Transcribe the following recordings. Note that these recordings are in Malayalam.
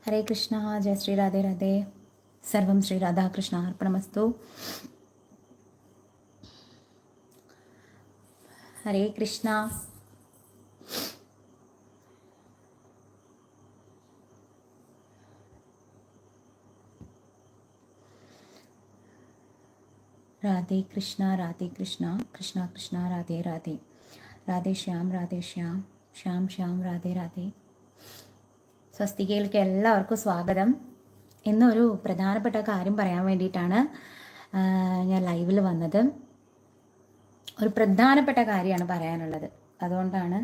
हरे कृष्णा जय श्री राधे राधे सर्वम श्री राधा कृष्ण अर्पणमस्तु. हरे कृष्णा. राधे कृष्णा कृष्णा कृष्णा राधे राधे राधे श्याम ശ്യാം ശ്യാം രാധേ രാധേ. സ്വസ്തികയിലേക്ക് എല്ലാവർക്കും സ്വാഗതം. ഇന്നൊരു പ്രധാനപ്പെട്ട കാര്യം പറയാൻ വേണ്ടിയിട്ടാണ് ഞാൻ ലൈവിൽ വന്നത്. ഒരു പ്രധാനപ്പെട്ട കാര്യമാണ് പറയാനുള്ളത്. അതുകൊണ്ടാണ്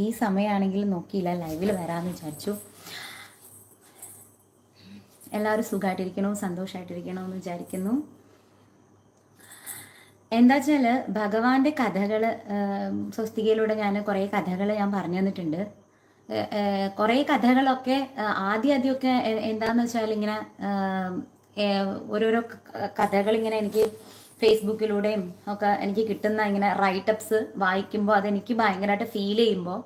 ഈ സമയമാണെങ്കിൽ നോക്കിയില്ല, ലൈവിൽ വരാമെന്ന് വിചാരിച്ചു. എല്ലാവരും സുഖമായിട്ടിരിക്കണോ, സന്തോഷമായിട്ടിരിക്കണോ എന്ന് വിചാരിക്കുന്നു. എന്താ വെച്ചാൽ ഭഗവാന്റെ കഥകൾ സ്വസ്തികയിലൂടെ ഞാൻ കുറേ കഥകൾ ഞാൻ പറഞ്ഞു തന്നിട്ടുണ്ട്. കുറേ കഥകളൊക്കെ ആദ്യമൊക്കെ എന്താന്ന് വെച്ചാൽ ഇങ്ങനെ ഓരോരോ കഥകൾ ഇങ്ങനെ എനിക്ക് ഫേസ്ബുക്കിലൂടെയും ഒക്കെ എനിക്ക് കിട്ടുന്ന ഇങ്ങനെ റൈറ്റപ്സ് വായിക്കുമ്പോൾ അതെനിക്ക് ഭയങ്കരമായിട്ട് ഫീൽ ചെയ്യുമ്പോൾ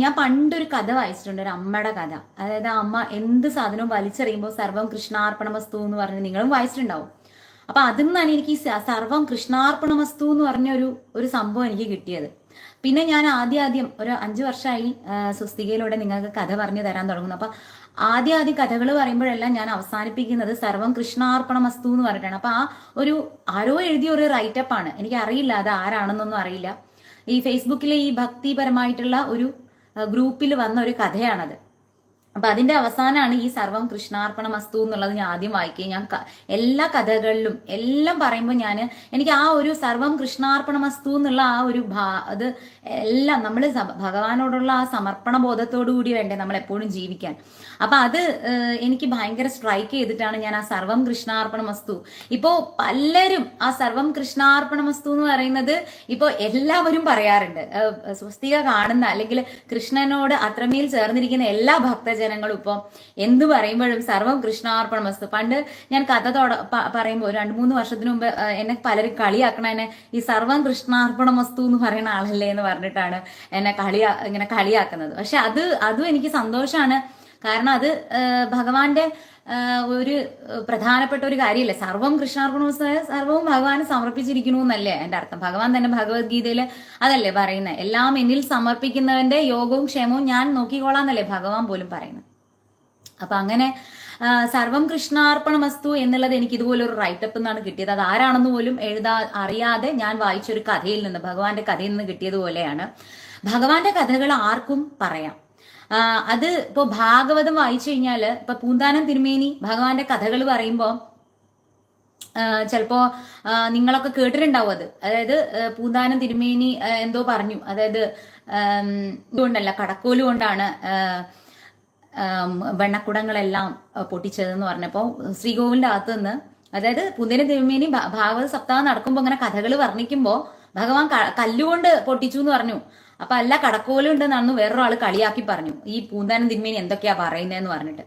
ഞാൻ പണ്ടൊരു കഥ വായിച്ചിട്ടുണ്ട്, ഒരു അമ്മയുടെ കഥ. അതായത് അമ്മ എന്ത് സാധനവും വലിച്ചെറിയുമ്പോൾ സർവം കൃഷ്ണാർപ്പണമസ്തു എന്ന് പറഞ്ഞ് നിങ്ങളും വായിച്ചിട്ടുണ്ടാവും. അപ്പൊ അതിൽ നിന്നാണ് എനിക്ക് ഈ സർവം കൃഷ്ണാർപ്പണമസ്തു എന്ന് പറഞ്ഞ ഒരു സംഭവം എനിക്ക് കിട്ടിയത്. പിന്നെ ഞാൻ ആദ്യം ഒരു 5 വർഷമായി സ്വസ്തികയിലൂടെ നിങ്ങൾക്ക് കഥ പറഞ്ഞു തരാൻ തുടങ്ങുന്നു. അപ്പൊ ആദ്യം കഥകൾ പറയുമ്പോഴെല്ലാം ഞാൻ അവസാനിപ്പിക്കുന്നത് സർവം കൃഷ്ണാർപ്പണമസ്തു എന്ന് പറഞ്ഞിട്ടാണ്. അപ്പൊ ആരോ എഴുതിയ ഒരു റൈറ്റപ്പാണ്, എനിക്ക് അറിയില്ല അത് ആരാണെന്നൊന്നും അറിയില്ല. ഈ ഫേസ്ബുക്കിലെ ഈ ഭക്തിപരമായിട്ടുള്ള ഒരു ഗ്രൂപ്പിൽ വന്ന ഒരു കഥയാണത്. അപ്പൊ അതിന്റെ അവസാനമാണ് ഈ സർവം കൃഷ്ണാർപ്പണമസ്തു എന്നുള്ളത് ഞാൻ ആദ്യം വായിക്കുകയും ഞാൻ എല്ലാ കഥകളിലും എല്ലാം പറയുമ്പോൾ എനിക്ക് ആ ഒരു സർവം കൃഷ്ണാർപ്പണമസ്തു എന്നുള്ള അത് എല്ലാം നമ്മൾ ഭഗവാനോടുള്ള ആ സമർപ്പണ ബോധത്തോടു കൂടി വേണ്ടേ നമ്മൾ എപ്പോഴും ജീവിക്കാൻ. അപ്പൊ അത് എനിക്ക് ഭയങ്കര സ്ട്രൈക്ക് ചെയ്തിട്ടാണ് ഞാൻ ആ സർവം കൃഷ്ണാർപ്പണമസ്തു. ഇപ്പോ പലരും ആ സർവം കൃഷ്ണാർപ്പണമസ്തു എന്ന് പറയുന്നത് ഇപ്പോ എല്ലാവരും പറയാറുണ്ട്. സ്വസ്തിക കാണുന്ന അല്ലെങ്കിൽ കൃഷ്ണനോട് അത്രമേൽ ചേർന്നിരിക്കുന്ന എല്ലാ ഭക്തജനങ്ങളും ഇപ്പൊ എന്ത് പറയുമ്പോഴും സർവം കൃഷ്ണാർപ്പണമസ്തു. പണ്ട് ഞാൻ കഥ പറയുമ്പോൾ 2-3 വർഷത്തിന് മുമ്പ് എന്നെ പലരും കളിയാക്കണ ഈ സർവം കൃഷ്ണാർപ്പണമസ്തു എന്ന് പറയുന്ന ആളല്ലേ എന്ന് പറഞ്ഞിട്ടാണ് എന്നെ ഇങ്ങനെ കളിയാക്കുന്നത്. പക്ഷെ അതും എനിക്ക് സന്തോഷമാണ്. കാരണം അത് ഭഗവാന്റെ ഒരു പ്രധാനപ്പെട്ട ഒരു കാര്യമല്ലേ. സർവം കൃഷ്ണാർപ്പണമസ്തു, സർവവും ഭഗവാന് സമർപ്പിച്ചിരിക്കണു എന്നല്ലേ എൻ്റെ അർത്ഥം. ഭഗവാൻ തന്നെ ഭഗവത്ഗീതയിൽ അതല്ലേ പറയുന്നത്, എല്ലാം എന്നിൽ സമർപ്പിക്കുന്നവന്റെ യോഗവും ക്ഷേമവും ഞാൻ നോക്കിക്കോളാന്നല്ലേ ഭഗവാൻ പോലും പറയുന്നത്. അപ്പൊ അങ്ങനെ സർവം കൃഷ്ണാർപ്പണമസ്തു എന്നുള്ളത് എനിക്ക് ഇതുപോലെ ഒരു റൈറ്റപ്പ് എന്നാണ് കിട്ടിയത്. അത് ആരാണെന്ന് പോലും അറിയാതെ ഞാൻ വായിച്ചൊരു കഥയിൽ നിന്ന്, ഭഗവാന്റെ കഥയിൽ നിന്ന് കിട്ടിയതുപോലെയാണ്. ഭഗവാന്റെ കഥകൾ ആർക്കും പറയാം. അത് ഇപ്പൊ ഭാഗവതം വായിച്ചു കഴിഞ്ഞാല് ഇപ്പൊ പൂന്താനം തിരുമേനി ഭഗവാന്റെ കഥകൾ പറയുമ്പോ ചിലപ്പോ നിങ്ങളൊക്കെ കേട്ടിട്ടുണ്ടാവും അത്. അതായത് പൂന്താനം തിരുമേനി എന്തോ പറഞ്ഞു, അതായത് ഇതുകൊണ്ടല്ല കടക്കോല് കൊണ്ടാണ് വെണ്ണക്കുടങ്ങളെല്ലാം പൊട്ടിച്ചതെന്ന് പറഞ്ഞപ്പോ ശ്രീകോവിലിന്റെ അകത്ത് നിന്ന്, അതായത് പൂന്താനം തിരുമേനി ഭാഗവത സപ്താഹം നടക്കുമ്പോ അങ്ങനെ കഥകൾ വർണ്ണിക്കുമ്പോ ഭഗവാൻ കല്ലുകൊണ്ട് പൊട്ടിച്ചു എന്ന് പറഞ്ഞു. അപ്പൊ അല്ല കടക്കോലുണ്ടെന്നാണ് വേറൊരാൾ കളിയാക്കി പറഞ്ഞു, ഈ പൂന്താനം തിരുമേനി എന്തൊക്കെയാ പറയുന്നതെന്ന് പറഞ്ഞിട്ട്.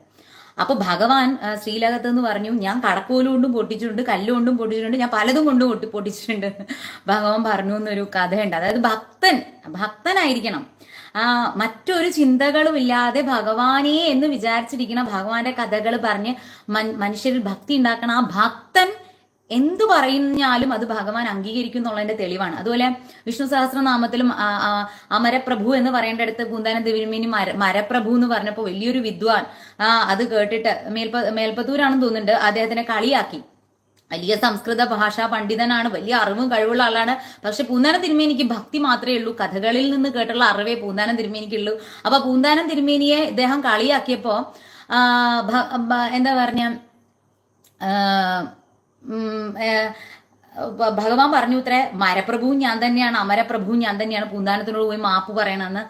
അപ്പൊ ഭഗവാൻ ശ്രീലകത്ത് എന്ന് പറഞ്ഞു, ഞാൻ കടക്കോലുകൊണ്ടും പൊട്ടിച്ചിട്ടുണ്ട്, കല്ലുകൊണ്ടും പൊട്ടിച്ചിട്ടുണ്ട്, ഞാൻ പലതും കൊണ്ടും പൊട്ടിച്ചിട്ടുണ്ട് ഭഗവാൻ പറഞ്ഞു എന്നൊരു കഥയുണ്ട്. അതായത് ഭക്തനായിരിക്കണം, മറ്റൊരു ചിന്തകളും ഇല്ലാതെ ഭഗവാനെ എന്ന് വിചാരിച്ചിരിക്കണം, ഭഗവാന്റെ കഥകൾ പറഞ്ഞ് മനുഷ്യരിൽ ഭക്തി ഉണ്ടാക്കണം. ആ ഭക്തൻ എന്തു പറഞ്ഞാലും അത് ഭഗവാൻ അംഗീകരിക്കും എന്നുള്ളതിന്റെ തെളിവാണ്. അതുപോലെ വിഷ്ണു സഹസ്രനാമത്തിലും അമരപ്രഭു എന്ന് പറയേണ്ടടുത്ത് പൂന്താനം തിരുമേനി മരപ്രഭു എന്ന് പറഞ്ഞപ്പോൾ വലിയൊരു വിദ്വാൻ അത് കേട്ടിട്ട് മേൽപ്പത്തൂരാണെന്ന് തോന്നുന്നുണ്ട്, അദ്ദേഹത്തിനെ കളിയാക്കി. വലിയ സംസ്കൃത ഭാഷാ പണ്ഡിതനാണ്, വലിയ അറിവും കഴിവുള്ള ആളാണ്. പക്ഷെ പൂന്താനം തിരുമേനിക്ക് ഭക്തി മാത്രമേ ഉള്ളൂ, കഥകളിൽ നിന്ന് കേട്ടുള്ള അറിവേ പൂന്താനം തിരുമേനിക്കുള്ളൂ. അപ്പൊ പൂന്താനം തിരുമേനിയെ ഇദ്ദേഹം കളിയാക്കിയപ്പോ എന്താ പറഞ്ഞ ഭഗവാൻ പറഞ്ഞു ഇത്രേ, മരപ്രഭുവും ഞാൻ തന്നെയാണ്, അമരപ്രഭുവും ഞാൻ തന്നെയാണ്, പൂന്താനത്തിനോട് പോയി മാപ്പ് പറയണമെന്ന്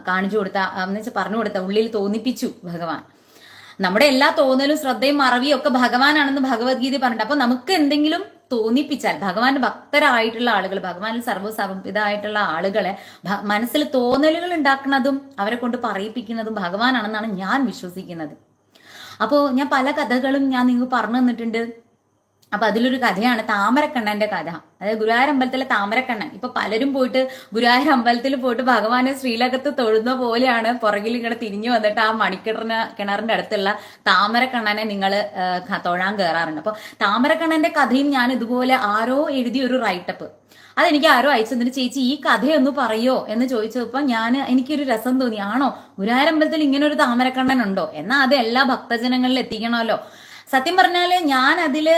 കാണിച്ചു കൊടുത്ത, പറഞ്ഞു കൊടുത്ത, ഉള്ളിൽ തോന്നിപ്പിച്ചു ഭഗവാൻ. നമ്മുടെ എല്ലാ തോന്നലും ശ്രദ്ധയും മറവിയും ഒക്കെ ഭഗവാനാണെന്ന് ഭഗവത്ഗീത പറഞ്ഞിട്ട്. അപ്പൊ നമുക്ക് എന്തെങ്കിലും തോന്നിപ്പിച്ചാൽ, ഭഗവാന്റെ ഭക്തരായിട്ടുള്ള ആളുകൾ, ഭഗവാനിൽ സർവ്വസമർപ്പിതമായിട്ടുള്ള ആളുകളെ മനസ്സിൽ തോന്നലുകൾ ഉണ്ടാക്കുന്നതും അവരെ കൊണ്ട് പറയിപ്പിക്കുന്നതും ഭഗവാനാണെന്നാണ് ഞാൻ വിശ്വസിക്കുന്നത്. അപ്പോൾ ഞാൻ പല കഥകളും ഞാൻ നിങ്ങൾക്ക് പറഞ്ഞു തന്നിട്ടുണ്ട്. അപ്പൊ അതിലൊരു കഥയാണ് താമരക്കണ്ണന്റെ കഥ. അതായത് ഗുരുവായൂർ അമ്പലത്തിലെ താമരക്കണ്ണൻ. ഇപ്പൊ പലരും പോയിട്ട് ഗുരുവായൂർ അമ്പലത്തിൽ പോയിട്ട് ഭഗവാനെ ശ്രീലകത്ത് തൊഴുന്ന പോലെയാണ് പുറകിൽ ഇങ്ങനെ തിരിഞ്ഞു വന്നിട്ട് ആ കിണറിന്റെ അടുത്തുള്ള താമരക്കണ്ണനെ നിങ്ങൾ തൊഴാൻ കയറാറുണ്ട്. അപ്പൊ താമരക്കണ്ണന്റെ കഥയും ഞാൻ ഇതുപോലെ ആരോ എഴുതിയ ഒരു റൈറ്റപ്പ് അതെനിക്ക് ആരോ അയച്ചെന്നിട്ട് ചേച്ചി ഈ കഥയൊന്ന് പറയോ എന്ന് ചോദിച്ചപ്പോ എനിക്കൊരു രസം തോന്നി. ആണോ, ഗുരുവായൂർ അമ്പലത്തിൽ ഇങ്ങനെ ഒരു താമരക്കണ്ണൻ ഉണ്ടോ, എന്നാ അത് എല്ലാ ഭക്തജനങ്ങളിൽ എത്തിക്കണമല്ലോ. സത്യം പറഞ്ഞാല് ഞാൻ അതില്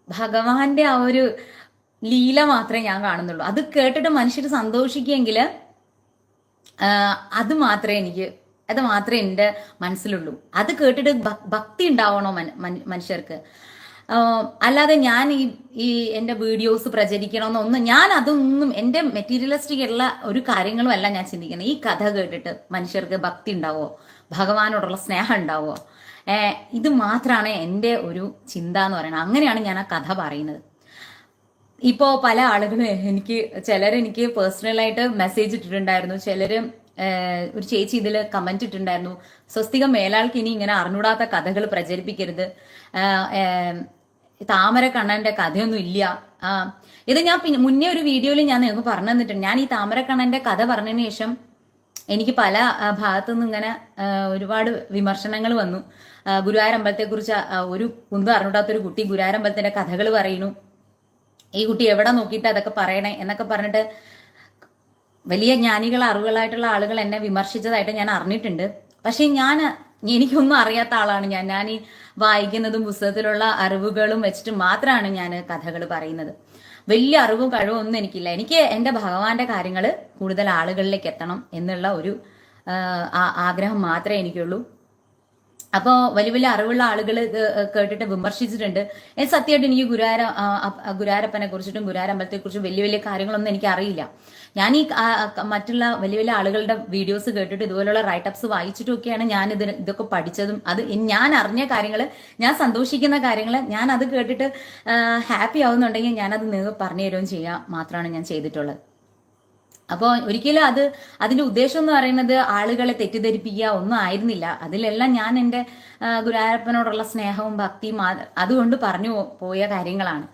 ഭഗവാന്റെ ആ ഒരു ലീല മാത്രമേ ഞാൻ കാണുന്നുള്ളൂ. അത് കേട്ടിട്ട് മനുഷ്യർ സന്തോഷിക്കുമെങ്കിൽ അത് മാത്രമേ എൻ്റെ മനസ്സിലുള്ളൂ. അത് കേട്ടിട്ട് ഭക്തി ഉണ്ടാവണോ മനുഷ്യർക്ക്. അല്ലാതെ ഞാൻ ഈ എൻ്റെ വീഡിയോസ് പ്രചരിക്കണമെന്നൊന്നും അതൊന്നും എൻ്റെ മെറ്റീരിയലിസ്റ്റിക് ഉള്ള ഒരു കാര്യങ്ങളും അല്ല ഞാൻ ചിന്തിക്കുന്നത്. ഈ കഥ കേട്ടിട്ട് മനുഷ്യർക്ക് ഭക്തി ഉണ്ടാവോ, ഭഗവാനോടുള്ള സ്നേഹം ഉണ്ടാവോ, ഇത് മാത്രമാണ് എൻ്റെ ഒരു ചിന്ത എന്ന് പറയുന്നത്. അങ്ങനെയാണ് ഞാൻ ആ കഥ പറയുന്നത്. ഇപ്പോൾ പല ആളുകളും ചിലരെനിക്ക് പേഴ്സണലായിട്ട് മെസ്സേജ് ഇട്ടിട്ടുണ്ടായിരുന്നു. ചിലര് ഒരു ചേച്ചി ഇതിൽ കമന്റ് ഇട്ടിട്ടുണ്ടായിരുന്നു, സ്വസ്തിക മേലാൾക്ക് ഇനി ഇങ്ങനെ അറിഞ്ഞൂടാത്ത കഥകൾ പ്രചരിപ്പിക്കരുത്, താമരക്കണ്ണന്റെ കഥയൊന്നും ഇല്ല. ഇത് ഞാൻ മുന്നേ ഒരു വീഡിയോയിൽ ഞാൻ നിങ്ങൾക്ക് പറഞ്ഞു തന്നിട്ടുണ്ട്. ഞാൻ ഈ താമരക്കണ്ണന്റെ കഥ പറഞ്ഞതിന് ശേഷം എനിക്ക് പല ഭാഗത്തുനിന്ന് ഇങ്ങനെ ഒരുപാട് വിമർശനങ്ങൾ വന്നു. ഗുരുവായൂർ അമ്പലത്തെക്കുറിച്ച് ഒരു കുന്തും അറിഞ്ഞൂടാത്തൊരു കുട്ടി ഗുരുവായൂർ അമ്പലത്തിന്റെ കഥകൾ പറയുന്നു, ഈ കുട്ടി എവിടെ നോക്കിയിട്ട് അതൊക്കെ പറയണേ എന്നൊക്കെ പറഞ്ഞിട്ട് വലിയ ജ്ഞാനികൾ അറിവുകളായിട്ടുള്ള ആളുകൾ എന്നെ വിമർശിച്ചതായിട്ട് ഞാൻ അറിഞ്ഞിട്ടുണ്ട്. പക്ഷെ എനിക്കൊന്നും അറിയാത്ത ആളാണ് ഞാൻ ഈ വായിക്കുന്നതും പുസ്തകത്തിലുള്ള അറിവുകളും വെച്ചിട്ട് മാത്രമാണ് ഞാൻ കഥകൾ പറയുന്നത്. വലിയ അറിവും കഴിവും ഒന്നും എനിക്കില്ല. എനിക്ക് എൻ്റെ ഭഗവാന്റെ കാര്യങ്ങൾ കൂടുതൽ ആളുകളിലേക്ക് എത്തണം എന്നുള്ള ഒരു ആഗ്രഹം മാത്രമേ എനിക്കുള്ളൂ. അപ്പോൾ വലിയ വലിയ അറിവുള്ള ആളുകൾ കേട്ടിട്ട് വിമർശിച്ചിട്ടുണ്ട്. സത്യമായിട്ട് എനിക്ക് ഗുരുവായൂരപ്പനെ കുറിച്ചിട്ടും ഗുരുവായൂർ അമ്പലത്തെ കുറിച്ചും വലിയ വലിയ കാര്യങ്ങളൊന്നും എനിക്ക് അറിയില്ല. ഞാൻ ഈ മറ്റുള്ള വലിയ വലിയ ആളുകളുടെ വീഡിയോസ് കേട്ടിട്ട് ഇതുപോലുള്ള റൈറ്റപ്സ് വായിച്ചിട്ടൊക്കെയാണ് ഞാൻ ഇതൊക്കെ പഠിച്ചതും. അത് ഞാൻ അറിഞ്ഞ കാര്യങ്ങൾ, ഞാൻ സന്തോഷിക്കുന്ന കാര്യങ്ങൾ, ഞാൻ അത് കേട്ടിട്ട് ഹാപ്പി ആവുന്നുണ്ടെങ്കിൽ ഞാനത് നിങ്ങൾക്ക് പറഞ്ഞു തരുകയും ചെയ്യാൻ മാത്രമാണ് ഞാൻ ചെയ്തിട്ടുള്ളത്. അപ്പോൾ ഒരിക്കലും അതിന്റെ ഉദ്ദേശം എന്ന് പറയുന്നത് ആളുകളെ തെറ്റിദ്ധരിപ്പിക്കുക ഒന്നും ആയിരുന്നില്ല. അതിലെല്ലാം ഞാൻ എൻ്റെ ഗുരുവായൂരപ്പനോടുള്ള സ്നേഹവും ഭക്തിയും അതുകൊണ്ട് പറഞ്ഞു പോയ കാര്യങ്ങളാണ്.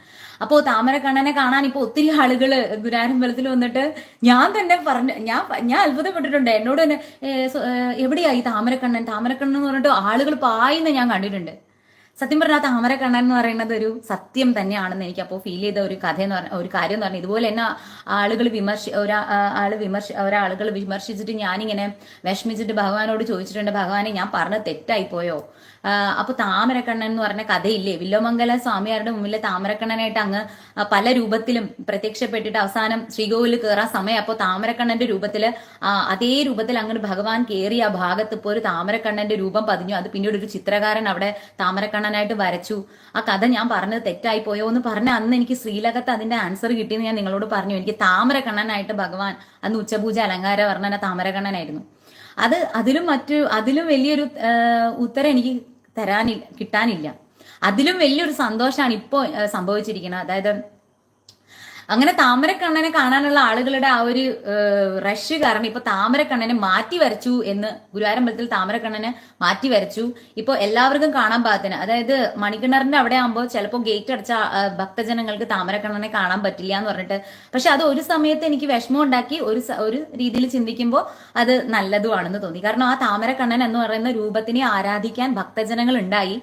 അപ്പോൾ താമരക്കണ്ണനെ കാണാൻ ഇപ്പോൾ ഒത്തിരി ആളുകൾ ഗുരുവായൂർ അമ്പലത്തിൽ വന്നിട്ട് ഞാൻ തന്നെ ഞാൻ അത്ഭുതപ്പെട്ടിട്ടുണ്ട്. എന്നോട് തന്നെ എവിടെയായി താമരക്കണ്ണൻ എന്ന് പറഞ്ഞിട്ട് ആളുകൾ പായുന്ന ഞാൻ കണ്ടിട്ടുണ്ട്. സത്യം പറഞ്ഞാൽ താമരക്കണ്ണൻ എന്ന് പറയുന്നത് ഒരു സത്യം തന്നെയാണെന്ന് എനിക്ക് അപ്പോൾ ഫീൽ ചെയ്ത ഒരു കാര്യം എന്ന് പറഞ്ഞാൽ ഇതുപോലെ തന്നെ ഒരാളുകൾ വിമർശിച്ചിട്ട് ഞാനിങ്ങനെ വിഷമിച്ചിട്ട് ഭഗവാനോട് ചോദിച്ചിട്ടുണ്ട്, ഭഗവാനെ ഞാൻ പറഞ്ഞത് തെറ്റായി പോയോ? അപ്പൊ താമരക്കണ്ണൻ എന്ന് പറഞ്ഞ കഥയില്ലേ, വില്ലോമംഗല സ്വാമിയാരുടെ മുമ്പിലെ താമരക്കണ്ണനായിട്ട് അങ്ങ് പല രൂപത്തിലും പ്രത്യക്ഷപ്പെട്ടിട്ട് അവസാനം ശ്രീകോവിലിൽ കയറാൻ സമയം അപ്പോൾ താമരക്കണ്ണന്റെ രൂപത്തില് അതേ രൂപത്തിൽ അങ്ങനെ ഭഗവാൻ കയറിയ ആ ഭാഗത്ത് ഇപ്പോൾ ഒരു താമരക്കണ്ണന്റെ രൂപം പതിഞ്ഞു. അത് പിന്നീട് ഒരു ചിത്രകാരൻ അവിടെ താമരക്കണ്ണനായിട്ട് വരച്ചു. ആ കഥ ഞാൻ പറഞ്ഞത് തെറ്റായി പോയോ എന്ന് പറഞ്ഞ അന്ന് എനിക്ക് ശ്രീലകത്ത് അതിന്റെ ആൻസർ കിട്ടിയെന്ന് ഞാൻ നിങ്ങളോട് പറഞ്ഞു. എനിക്ക് താമരക്കണ്ണനായിട്ട് ഭഗവാൻ അന്ന് ഉച്ചപൂജ അലങ്കാര വർണ്ണന താമരക്കണ്ണനായിരുന്നു. അതിലും വലിയൊരു ഉത്തരം എനിക്ക് കിട്ടാനില്ല. അതിലും വലിയൊരു സന്തോഷമാണ് ഇപ്പോൾ സംഭവിച്ചിരിക്കുന്നത്. അതായത് അങ്ങനെ താമരക്കണ്ണനെ കാണാനുള്ള ആളുകളുടെ ആ ഒരു റഷ് കാരണം ഇപ്പൊ താമരക്കണ്ണനെ മാറ്റി വരച്ചു എന്ന് ഗുരുവായൂർ അമ്പലത്തിൽ താമരക്കണ്ണനെ മാറ്റി വരച്ചു. ഇപ്പൊ എല്ലാവർക്കും കാണാൻ പാകത്തിന്, അതായത് മണിക്കിണറിന്റെ അവിടെ ആകുമ്പോൾ ചിലപ്പോൾ ഗേറ്റ് അടച്ച ഭക്തജനങ്ങൾക്ക് താമരക്കണ്ണനെ കാണാൻ പറ്റില്ല എന്ന് പറഞ്ഞിട്ട്. പക്ഷെ അത് ഒരു സമയത്ത് എനിക്ക് വിഷമം ഉണ്ടാക്കി. ഒരു രീതിയിൽ ചിന്തിക്കുമ്പോൾ അത് നല്ലതുമാണെന്ന് തോന്നി. കാരണം ആ താമരക്കണ്ണൻ എന്ന് പറയുന്ന രൂപത്തിനെ ആരാധിക്കാൻ ഭക്തജനങ്ങൾ ഉണ്ടായി.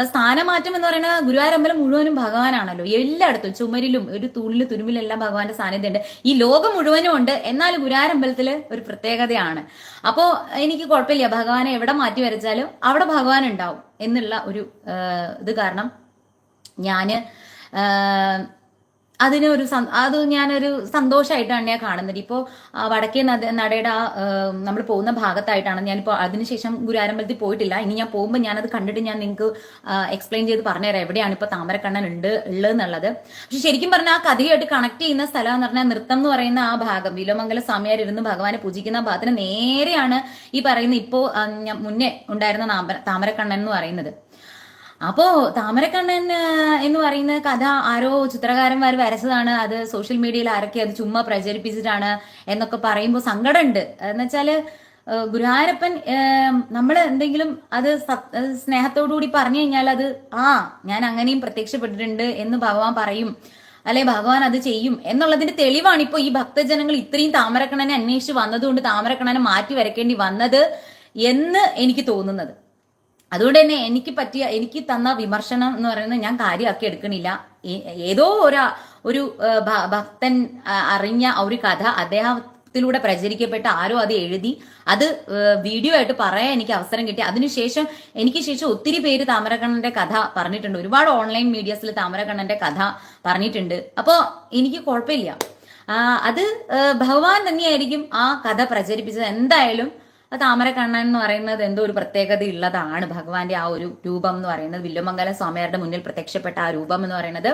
സ്ഥാനമാറ്റം എന്ന് പറയുന്നത് ഗുരുവായൂർ അമ്പലം മുഴുവനും ഭഗവാനാണല്ലോ. എല്ലായിടത്തും ചുമരിലും ഒരു തൂണിലും തുരുമ്പിലെല്ലാം ഭഗവാന്റെ സാന്നിധ്യമുണ്ട്. ഈ ലോകം മുഴുവനും ഉണ്ട്. എന്നാൽ ഗുരുവായൂർ അമ്പലത്തില് ഒരു പ്രത്യേകതയാണ്. അപ്പോ എനിക്ക് കുഴപ്പമില്ല, ഭഗവാനെ എവിടെ മാറ്റി വരച്ചാലും അവിടെ ഭഗവാൻ ഉണ്ടാവും എന്നുള്ള ഒരു ഇത് കാരണം ഞാന് അത് ഞാനൊരു സന്തോഷമായിട്ടാണ് ഞാൻ കാണുന്നത്. ഇപ്പോൾ വടക്കേ നടയുടെ നമ്മൾ പോകുന്ന ഭാഗത്തായിട്ടാണ് ഞാനിപ്പോൾ. അതിനുശേഷം ഗുരുവായൂരമ്പലത്തിൽ പോയിട്ടില്ല. ഇനി ഞാൻ പോകുമ്പോൾ ഞാനത് കണ്ടിട്ട് ഞാൻ നിങ്ങൾക്ക് എക്സ്പ്ലെയിൻ ചെയ്ത് പറഞ്ഞുതരാം എവിടെയാണ് ഇപ്പോൾ താമരക്കണ്ണൻ ഉള്ളതെന്നുള്ളത്. പക്ഷെ ശരിക്കും പറഞ്ഞാൽ ആ കഥയായിട്ട് കണക്ട് ചെയ്യുന്ന സ്ഥലം എന്ന് പറഞ്ഞാൽ നൃത്തം എന്ന് പറയുന്ന ആ ഭാഗം, വിലോമംഗല സ്വാമിയാർ ഇരുന്ന് ഭഗവാനെ പൂജിക്കുന്ന ഭാഗത്തിന് നേരെയാണ് ഈ പറയുന്ന ഇപ്പോൾ മുന്നേ ഉണ്ടായിരുന്ന താമരക്കണ്ണൻ എന്ന് പറയുന്നത്. അപ്പോ താമരക്കണ്ണൻ എന്ന് പറയുന്ന കഥ ആരോ ചിത്രകാരന്മാർ വരച്ചതാണ്, അത് സോഷ്യൽ മീഡിയയിൽ ആരൊക്കെ അത് ചുമ്മാ പ്രചരിപ്പിച്ചിട്ടാണ് എന്നൊക്കെ പറയുമ്പോൾ സങ്കടമുണ്ട്. എന്നുവെച്ചാല് ഗുരുവായൂരപ്പൻ നമ്മൾ എന്തെങ്കിലും അത് സ്നേഹത്തോടുകൂടി പറഞ്ഞു കഴിഞ്ഞാൽ അത് ഞാൻ അങ്ങനെയും പ്രത്യക്ഷപ്പെട്ടിട്ടുണ്ട് എന്ന് ഭഗവാൻ പറയും, അല്ലെ ഭഗവാൻ അത് ചെയ്യും എന്നുള്ളതിന്റെ തെളിവാണ് ഇപ്പൊ ഈ ഭക്തജനങ്ങൾ ഇത്രയും താമരക്കണ്ണനെ അന്വേഷിച്ച് വന്നതുകൊണ്ട് താമരക്കണ്ണനെ മാറ്റി വരയ്ക്കേണ്ടി വന്നത് എന്ന് എനിക്ക് തോന്നുന്നത്. അതുകൊണ്ട് തന്നെ എനിക്ക് തന്ന വിമർശനം എന്ന് പറയുന്നത് ഞാൻ കാര്യമാക്കി എടുക്കണില്ല. ഏതോ ഒരു ഭക്തൻ അറിഞ്ഞ ഒരു കഥ അദ്ദേഹത്തിലൂടെ പ്രചരിക്കപ്പെട്ട ആരോ അത് എഴുതി അത് വീഡിയോ ആയിട്ട് പറയാൻ എനിക്ക് അവസരം കിട്ടി. അതിനുശേഷം എനിക്ക് ശേഷം ഒത്തിരി പേര് താമരക്കണ്ണന്റെ കഥ പറഞ്ഞിട്ടുണ്ട്. ഒരുപാട് ഓൺലൈൻ മീഡിയസിൽ താമരക്കണ്ണന്റെ കഥ പറഞ്ഞിട്ടുണ്ട്. അപ്പോ എനിക്ക് കുഴപ്പമില്ല. അത് ഭഗവാൻ തന്നെയായിരിക്കും ആ കഥ പ്രചരിപ്പിച്ചത്. എന്തായാലും താമരക്കണ്ണൻ എന്ന് പറയുന്നത് എന്തോ ഒരു പ്രത്യേകത ഉള്ളതാണ്. ഭഗവാന്റെ ആ ഒരു രൂപം എന്ന് പറയുന്നത്, വില്വമംഗലം സ്വാമിയാരുടെ മുന്നിൽ പ്രത്യക്ഷപ്പെട്ട ആ രൂപം എന്ന് പറയുന്നത്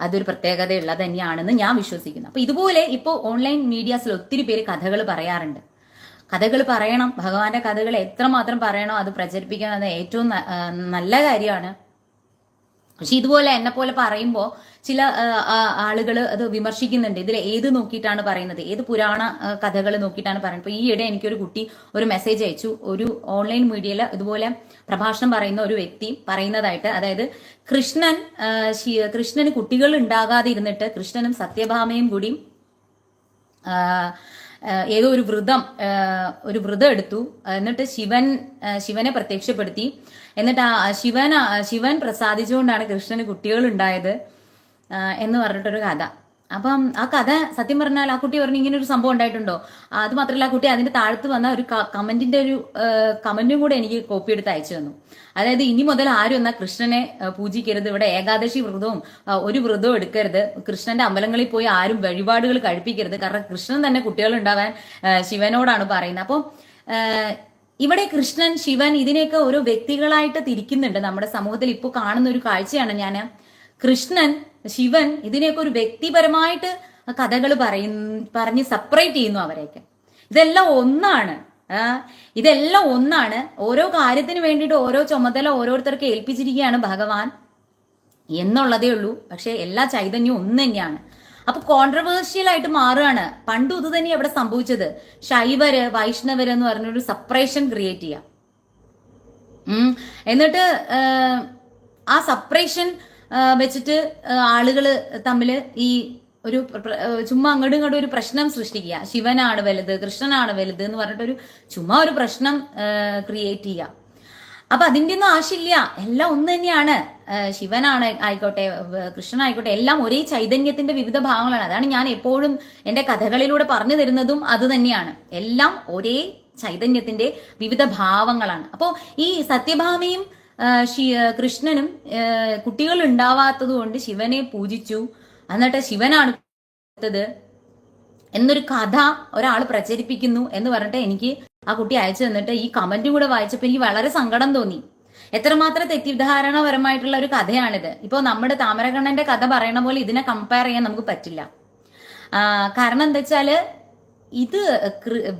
അതൊരു പ്രത്യേകത ഉള്ളത് തന്നെയാണെന്ന് ഞാൻ വിശ്വസിക്കുന്നു. അപ്പൊ ഇതുപോലെ ഇപ്പോൾ ഓൺലൈൻ മീഡിയാസിൽ ഒത്തിരി പേര് കഥകൾ പറയാറുണ്ട്. കഥകൾ പറയണം, ഭഗവാന്റെ കഥകൾ എത്രമാത്രം പറയണോ അത് പ്രചരിപ്പിക്കണം, അത് ഏറ്റവും നല്ല കാര്യമാണ്. പക്ഷെ ഇതുപോലെ എന്നെ പോലെ പറയുമ്പോൾ ചില ആളുകൾ അത് വിമർശിക്കുന്നുണ്ട്. ഇതിൽ ഏത് നോക്കിയിട്ടാണ് പറയുന്നത്, ഏത് പുരാണ കഥകൾ നോക്കിയിട്ടാണ് പറയുന്നത്. ഇപ്പൊ ഈയിടെ എനിക്കൊരു കുട്ടി ഒരു മെസ്സേജ് അയച്ചു. ഒരു ഓൺലൈൻ മീഡിയയിൽ ഇതുപോലെ പ്രഭാഷണം പറയുന്ന ഒരു വ്യക്തി പറയുന്നതായിട്ട്, അതായത് കൃഷ്ണന് കുട്ടികൾ ഉണ്ടാകാതെ ഇരുന്നിട്ട് കൃഷ്ണനും സത്യഭാമയും കൂടി ഏതോ ഒരു വ്രതം എടുത്തു. എന്നിട്ട് ശിവനെ പ്രത്യക്ഷപ്പെടുത്തി. എന്നിട്ട് ശിവൻ പ്രസാദിച്ചുകൊണ്ടാണ് കൃഷ്ണന് കുട്ടികൾ ഉണ്ടായത് എന്ന് പറഞ്ഞിട്ടൊരു കഥ. അപ്പം ആ കഥ സത്യം പറഞ്ഞാൽ ആ കുട്ടി പറഞ്ഞു ഇങ്ങനെ ഒരു സംഭവം ഉണ്ടായിട്ടുണ്ടോ. അത് മാത്രമല്ല ആ കുട്ടി അതിന്റെ താഴത്ത് വന്ന ഒരു കമന്റും കൂടെ എനിക്ക് കോപ്പി എടുത്ത് അയച്ചു തന്നു. അതായത് ഇനി മുതൽ ആരും എന്നാ കൃഷ്ണനെ പൂജിക്കരുത്, ഇവിടെ ഏകാദശി വ്രതവും ഒരു വ്രതവും എടുക്കരുത്, കൃഷ്ണന്റെ അമ്പലങ്ങളിൽ പോയി ആരും വഴിപാടുകൾ കഴിപ്പിക്കരുത്, കാരണം കൃഷ്ണൻ തന്നെ കുട്ടികൾ ഉണ്ടാവാൻ ശിവനോടാണ് പറയുന്നത്. അപ്പം ഇവിടെ കൃഷ്ണൻ ശിവൻ ഇതിനെയൊക്കെ ഓരോ വ്യക്തികളായിട്ട് തിരിക്കുന്നുണ്ട്. നമ്മുടെ സമൂഹത്തിൽ ഇപ്പോൾ കാണുന്ന ഒരു കാഴ്ചയാണ് ഞാൻ. കൃഷ്ണൻ ശിവൻ ഇതിനെയൊക്കെ ഒരു വ്യക്തിപരമായിട്ട് കഥകൾ പറഞ്ഞ് സെപ്പറേറ്റ് ചെയ്യുന്നു അവരെയൊക്കെ. ഇതെല്ലാം ഒന്നാണ്. ഓരോ കാര്യത്തിന് വേണ്ടിയിട്ട് ഓരോ ചുമതല ഓരോരുത്തർക്ക് ഏൽപ്പിച്ചിരിക്കുകയാണ് ഭഗവാൻ എന്നുള്ളതേ ഉള്ളൂ. പക്ഷെ എല്ലാ ചൈതന്യവും ഒന്ന് തന്നെയാണ്. അപ്പൊ കോൺട്രവേഴ്ഷ്യൽ ആയിട്ട് മാറുകയാണ്. പണ്ടും ഇത് തന്നെ അവിടെ സംഭവിച്ചത്. ശൈവര് വൈഷ്ണവര് എന്ന് പറഞ്ഞൊരു സെപ്പറേഷൻ ക്രിയേറ്റ് ചെയ്യാം. എന്നിട്ട് ആ സെപ്പറേഷൻ വെച്ചിട്ട് ആളുകൾ തമ്മിൽ ഈ ഒരു ചുമ്മാ അങ്ങോട്ടും ഇങ്ങോട്ടും ഒരു പ്രശ്നം സൃഷ്ടിക്കുക. ശിവനാണ് വലുത്, കൃഷ്ണനാണ് വലുത് എന്ന് പറഞ്ഞിട്ടൊരു ചുമ്മാ ഒരു പ്രശ്നം ക്രിയേറ്റ് ചെയ്യുക. അപ്പൊ അതിന്റെ ഒന്നും ആവശ്യമില്ല. എല്ലാം ഒന്ന് തന്നെയാണ്. ശിവനാണ് ആയിക്കോട്ടെ, കൃഷ്ണനായിക്കോട്ടെ, എല്ലാം ഒരേ ചൈതന്യത്തിന്റെ വിവിധ ഭാഗങ്ങളാണ്. അതാണ് ഞാൻ എപ്പോഴും എന്റെ കഥകളിലൂടെ പറഞ്ഞു തരുന്നതും അത് തന്നെയാണ്. എല്ലാം ഒരേ ചൈതന്യത്തിന്റെ വിവിധ ഭാവങ്ങളാണ്. അപ്പോ ഈ സത്യഭാമയും കൃഷ്ണനും കുട്ടികൾ ഉണ്ടാവാത്തത് കൊണ്ട് ശിവനെ പൂജിച്ചു, എന്നിട്ട് ശിവനാണ് എന്നൊരു കഥ ഒരാൾ പ്രചരിപ്പിക്കുന്നു എന്ന് പറഞ്ഞിട്ട് എനിക്ക് ആ കുട്ടി അയച്ചു തന്നിട്ട് ഈ കമന്റും കൂടെ വായിച്ചപ്പോൾ എനിക്ക് വളരെ സങ്കടം തോന്നി. എത്രമാത്രം തെറ്റിദ്ധാരണപരമായിട്ടുള്ള ഒരു കഥയാണിത്. ഇപ്പൊ നമ്മുടെ താമരകണ്ണന്റെ കഥ പറയണ പോലെ ഇതിനെ കമ്പയർ ചെയ്യാൻ നമുക്ക് പറ്റില്ല. കാരണം എന്താ വെച്ചാല് ഇത്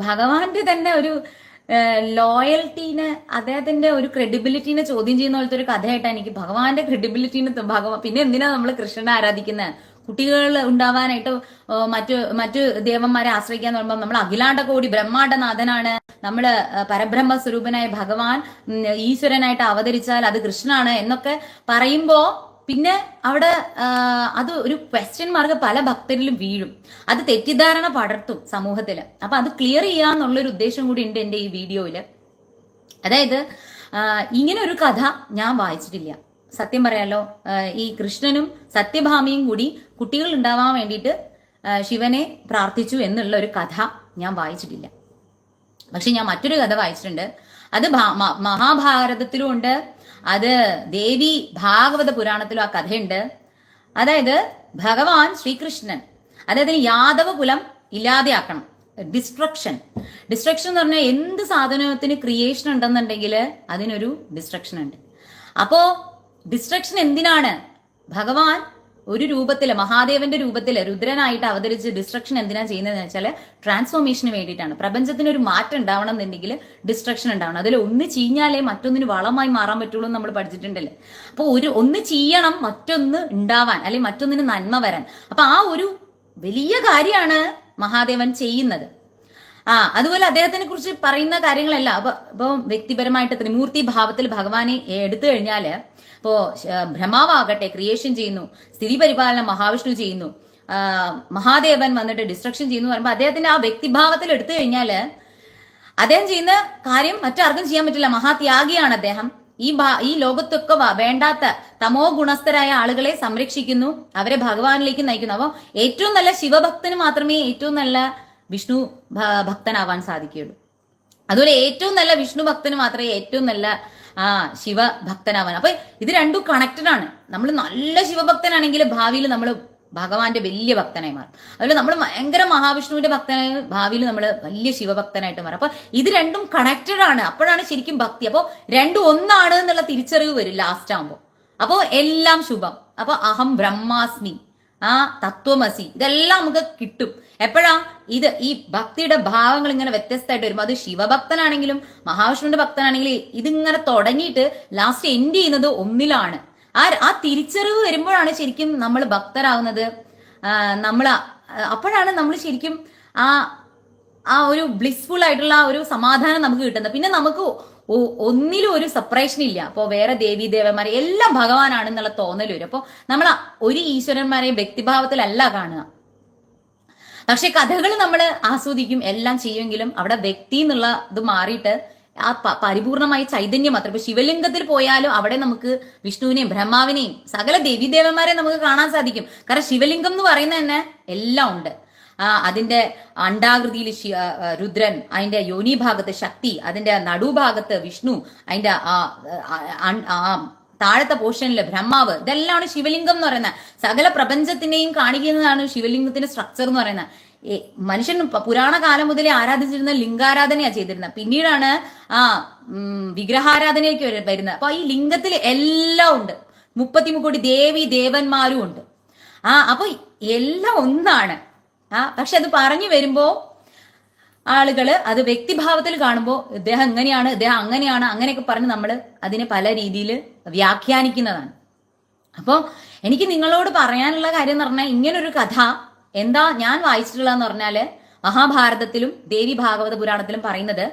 ഭഗവാന്റെ തന്നെ ഒരു ലോയൽറ്റീനെ, അദ്ദേഹത്തിന്റെ ഒരു ക്രെഡിബിലിറ്റീനെ ചോദ്യം ചെയ്യുന്ന പോലത്തെ ഒരു കഥയായിട്ടാണ് എനിക്ക് ഭഗവാന്റെ ക്രെഡിബിലിറ്റീനെ പിന്നെ എന്തിനാ നമ്മൾ കൃഷ്ണനെ ആരാധിക്കുന്നത്? കുട്ടികൾ ഉണ്ടാവാനായിട്ട് മറ്റു ദേവന്മാരെ ആശ്രയിക്കാന്ന് പറയുമ്പോൾ നമ്മൾ അഖിലാണ്ട കോടി ബ്രഹ്മാണ്ടനാഥനാണ്, നമ്മള് പരബ്രഹ്മ സ്വരൂപനായ ഭഗവാൻ ഈശ്വരനായിട്ട് അവതരിച്ചാൽ അത് കൃഷ്ണനാണ് എന്നൊക്കെ പറയുമ്പോ പിന്നെ അവിടെ അത് ഒരു ക്വസ്റ്റ്യൻ മാർക്ക് പല ഭക്തരിലും വീഴും. അത് തെറ്റിദ്ധാരണ പടർത്തും സമൂഹത്തില്. അപ്പൊ അത് ക്ലിയർ ചെയ്യാന്നുള്ളൊരു ഉദ്ദേശം കൂടി ഉണ്ട് എന്റെ ഈ വീഡിയോയില്. അതായത് ഇങ്ങനെ ഒരു കഥ ഞാൻ വായിച്ചിട്ടില്ല. സത്യം പറയാലോ, ഈ കൃഷ്ണനും സത്യഭാമയും കൂടി കുട്ടികൾ ഉണ്ടാവാൻ വേണ്ടിയിട്ട് ശിവനെ പ്രാർത്ഥിച്ചു എന്നുള്ള ഒരു കഥ ഞാൻ വായിച്ചിട്ടില്ല. പക്ഷെ ഞാൻ മറ്റൊരു കഥ വായിച്ചിട്ടുണ്ട്. അത് മഹാഭാരതത്തിലും ഉണ്ട്, അത് ദേവി ഭാഗവത പുരാണത്തിലും ആ കഥയുണ്ട്. അതായത് ഭഗവാൻ ശ്രീകൃഷ്ണൻ അതായത് യാദവ കുലം ഇല്ലാതെയാക്കണം. ഡിസ്ട്രക്ഷൻ എന്ന് പറഞ്ഞാൽ എന്ത് സാധനത്തിന് ക്രിയേഷൻ ഉണ്ടെന്നുണ്ടെങ്കിൽ അതിനൊരു ഡിസ്ട്രക്ഷൻ ഉണ്ട്. അപ്പോ ഡിസ്ട്രക്ഷൻ എന്തിനാണ്? ഭഗവാൻ ഒരു രൂപത്തില്, മഹാദേവന്റെ രൂപത്തില് രുദ്രനായിട്ട് അവതരിച്ച് ഡിസ്ട്രക്ഷൻ എന്തിനാ ചെയ്യുന്നതെന്ന് വെച്ചാൽ ട്രാൻസ്ഫോർമേഷന് വേണ്ടിയിട്ടാണ്. പ്രപഞ്ചത്തിന് ഒരു മാറ്റം ഉണ്ടാവണം എന്നുണ്ടെങ്കിൽ ഡിസ്ട്രക്ഷൻ ഉണ്ടാവണം. അതിൽ ഒന്ന് ചീഞ്ഞാലേ മറ്റൊന്നിന് വളമായി മാറാൻ പറ്റുള്ളൂ എന്ന് നമ്മൾ പഠിച്ചിട്ടുണ്ടല്ലേ. അപ്പൊ ഒന്ന് ചെയ്യണം മറ്റൊന്ന് ഉണ്ടാവാൻ, അല്ലെങ്കിൽ മറ്റൊന്നിന് നന്മ വരാൻ. അപ്പൊ ആ ഒരു വലിയ കാര്യമാണ് മഹാദേവൻ ചെയ്യുന്നത്. അതുപോലെ അദ്ദേഹത്തിനെ കുറിച്ച് പറയുന്ന കാര്യങ്ങളെല്ലാം ഇപ്പൊ വ്യക്തിപരമായിട്ട് ത്രിമൂർത്തി ഭാവത്തിൽ ഭഗവാനെ എടുത്തു കഴിഞ്ഞാല് ഇപ്പോ ബ്രഹ്മാവാകട്ടെ ക്രിയേഷൻ ചെയ്യുന്നു, സ്ഥിതി പരിപാലനം മഹാവിഷ്ണു ചെയ്യുന്നു, മഹാദേവൻ വന്നിട്ട് ഡിസ്ട്രക്ഷൻ ചെയ്യുന്നു പറയുമ്പോൾ അദ്ദേഹത്തിന്റെ ആ വ്യക്തിഭാവത്തിൽ എടുത്തു കഴിഞ്ഞാല് അദ്ദേഹം ചെയ്യുന്ന കാര്യം മറ്റാർക്കും ചെയ്യാൻ പറ്റില്ല. മഹാത്യാഗിയാണ് അദ്ദേഹം. ഈ ലോകത്തൊക്കെ വേണ്ടാത്ത തമോ ഗുണസ്ഥരായ ആളുകളെ സംരക്ഷിക്കുന്നു, അവരെ ഭഗവാനിലേക്ക് നയിക്കുന്നു. അപ്പൊ ഏറ്റവും നല്ല ശിവഭക്തന് മാത്രമേ ഏറ്റവും നല്ല വിഷ്ണു ഭക്തനാവാൻ സാധിക്കുകയുള്ളൂ. അതുപോലെ ഏറ്റവും നല്ല വിഷ്ണു ഭക്തന് മാത്രമേ ഏറ്റവും നല്ല ശിവഭക്തനാവാൻ. അപ്പൊ ഇത് രണ്ടും കണക്റ്റഡ് ആണ്. നമ്മൾ നല്ല ശിവഭക്തനാണെങ്കിൽ ഭാവിയിൽ നമ്മൾ ഭഗവാന്റെ വലിയ ഭക്തനായി മാറും. അതുപോലെ നമ്മൾ ഭയങ്കര മഹാവിഷ്ണുവിന്റെ ഭക്തനായി ഭാവിയിൽ നമ്മൾ വലിയ ശിവഭക്തനായിട്ട് മാറും. അപ്പൊ ഇത് രണ്ടും കണക്റ്റഡ് ആണ്. അപ്പോഴാണ് ശരിക്കും ഭക്തി. അപ്പൊ രണ്ടും ഒന്നാണ് എന്നുള്ള തിരിച്ചറിവ് വരും ലാസ്റ്റ് ആകുമ്പോൾ. അപ്പോ എല്ലാം ശുഭം. അപ്പൊ അഹം ബ്രഹ്മാസ്മി, തത്വമസി, ഇതെല്ലാം നമുക്ക് കിട്ടും. എപ്പോഴാ ഈ ഭക്തിയുടെ ഭാവങ്ങൾ ഇങ്ങനെ വ്യത്യസ്തമായിട്ട് വരുമ്പോൾ, അത് ശിവഭക്തനാണെങ്കിലും മഹാവിഷ്ണുവിന്റെ ഭക്തനാണെങ്കിലും ഇതിങ്ങനെ തുടങ്ങിയിട്ട് ലാസ്റ്റ് എൻഡ് ചെയ്യുന്നത് ഒന്നിലാണ്. ആ തിരിച്ചറിവ് വരുമ്പോഴാണ് ശരിക്കും നമ്മൾ ഭക്തരാകുന്നത്. അപ്പോഴാണ് നമ്മൾ ശരിക്കും ആ ഒരു ബ്ലിസ്ഫുൾ ആയിട്ടുള്ള ഒരു സമാധാനം നമുക്ക് കിട്ടുന്നത്. പിന്നെ നമുക്ക് ഒന്നിലും ഒരു സെപ്പറേഷൻ ഇല്ല. അപ്പോൾ വേറെ ദേവീ ദേവന്മാരെ എല്ലാം ഭഗവാനാണെന്നുള്ള തോന്നൽ വരും. അപ്പോൾ നമ്മൾ ഒരു ഈശ്വരന്മാരെയും വ്യക്തിഭാവത്തിലല്ല കാണുക. പക്ഷെ കഥകൾ നമ്മൾ ആസ്വദിക്കും, എല്ലാം ചെയ്യുമെങ്കിലും അവിടെ വ്യക്തി എന്നുള്ള ഇത് മാറിയിട്ട് ആ പരിപൂർണമായ ചൈതന്യം മാത്രം. ഇപ്പൊ ശിവലിംഗത്തിൽ പോയാലും അവിടെ നമുക്ക് വിഷ്ണുവിനെയും ബ്രഹ്മാവിനെയും സകല ദേവീദേവന്മാരെയും നമുക്ക് കാണാൻ സാധിക്കും. കാരണം ശിവലിംഗം എന്ന് പറയുന്നത് തന്നെ എല്ലാം ഉണ്ട്. അതിന്റെ അണ്ഡാകൃതിയിൽ രുദ്രൻ, അതിന്റെ യോനി ഭാഗത്ത് ശക്തി, അതിന്റെ നടുഭാഗത്ത് വിഷ്ണു, അതിന്റെ താഴത്തെ പോർഷനില് ബ്രഹ്മാവ്, ഇതെല്ലാമാണ് ശിവലിംഗം എന്ന് പറയുന്നത്. സകല പ്രപഞ്ചത്തിനെയും കാണിക്കുന്നതാണ് ശിവലിംഗത്തിന്റെ സ്ട്രക്ചർ എന്ന് പറയുന്നത്. മനുഷ്യൻ പുരാണ കാലം മുതലേ ആരാധിച്ചിരുന്ന ലിംഗാരാധനയാണ് ചെയ്തിരുന്നത്. പിന്നീടാണ് വിഗ്രഹാരാധനയ്ക്ക് വരുന്നത്. അപ്പൊ ഈ ലിംഗത്തിൽ എല്ലാം ഉണ്ട്. 33 കോടി ദേവി ദേവന്മാരും ഉണ്ട്. അപ്പൊ എല്ലാം ഒന്നാണ്. പക്ഷെ അത് പറഞ്ഞു വരുമ്പോ ആളുകള് അത് വ്യക്തിഭാവത്തിൽ കാണുമ്പോൾ ഇദ്ദേഹം എങ്ങനെയാണ്, ഇദ്ദേഹം അങ്ങനെയാണ്, അങ്ങനെയൊക്കെ പറഞ്ഞ് നമ്മൾ അതിനെ പല രീതിയിൽ വ്യാഖ്യാനിക്കുന്നതാണ്. അപ്പോൾ എനിക്ക് നിങ്ങളോട് പറയാനുള്ള കാര്യം എന്ന് പറഞ്ഞാൽ, ഇങ്ങനൊരു കഥ എന്താ ഞാൻ വായിച്ചിട്ടുള്ളതെന്ന് പറഞ്ഞാല് മഹാഭാരതത്തിലും ദേവി ഭാഗവത പുരാണത്തിലും പറയുന്നത്,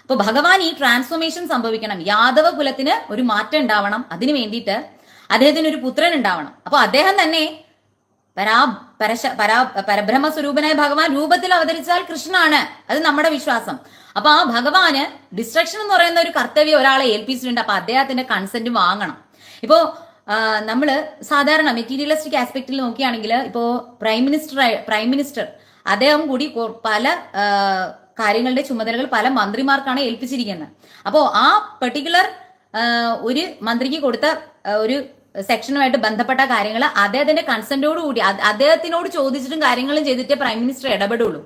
അപ്പൊ ഭഗവാൻ ഈ ട്രാൻസ്ഫോർമേഷൻ സംഭവിക്കണം, യാദവ കുലത്തിന് ഒരു മാറ്റം ഉണ്ടാവണം, അതിനു വേണ്ടിയിട്ട് അദ്ദേഹത്തിന് ഒരു പുത്രൻ ഉണ്ടാവണം. അപ്പൊ അദ്ദേഹം തന്നെ പരബ്രഹ്മ സ്വരൂപനായ ഭഗവാൻ രൂപത്തിൽ അവതരിച്ചാൽ കൃഷ്ണനാണ്. അത് നമ്മുടെ വിശ്വാസം. അപ്പൊ ആ ഭഗവാന് ഡിസ്ട്രക്ഷൻ എന്ന് പറയുന്ന ഒരു കർത്തവ്യം ഒരാളെ ഏൽപ്പിച്ചിട്ടുണ്ട്. അപ്പൊ അദ്ദേഹത്തിന്റെ കൺസെന്റ് വാങ്ങണം. ഇപ്പോ നമ്മള് സാധാരണ മെറ്റീരിയലിസ്റ്റിക് ആസ്പെക്റ്റിൽ നോക്കുകയാണെങ്കിൽ ഇപ്പോ പ്രൈം മിനിസ്റ്റർ അദ്ദേഹം കൂടി പല കാര്യങ്ങളുടെ ചുമതലകൾ പല മന്ത്രിമാർക്കാണ് ഏൽപ്പിച്ചിരിക്കുന്നത്. അപ്പോ ആ പെർട്ടിക്കുലർ ഒരു മന്ത്രിക്ക് കൊടുത്ത ഒരു സെക്ഷനുമായിട്ട് ബന്ധപ്പെട്ട കാര്യങ്ങൾ അദ്ദേഹത്തിന്റെ കൺസെന്റോട് കൂടി അദ്ദേഹത്തിനോട് ചോദിച്ചിട്ടും കാര്യങ്ങളും ചെയ്തിട്ടേ പ്രൈം മിനിസ്റ്റർ ഇടപെടുള്ളൂ.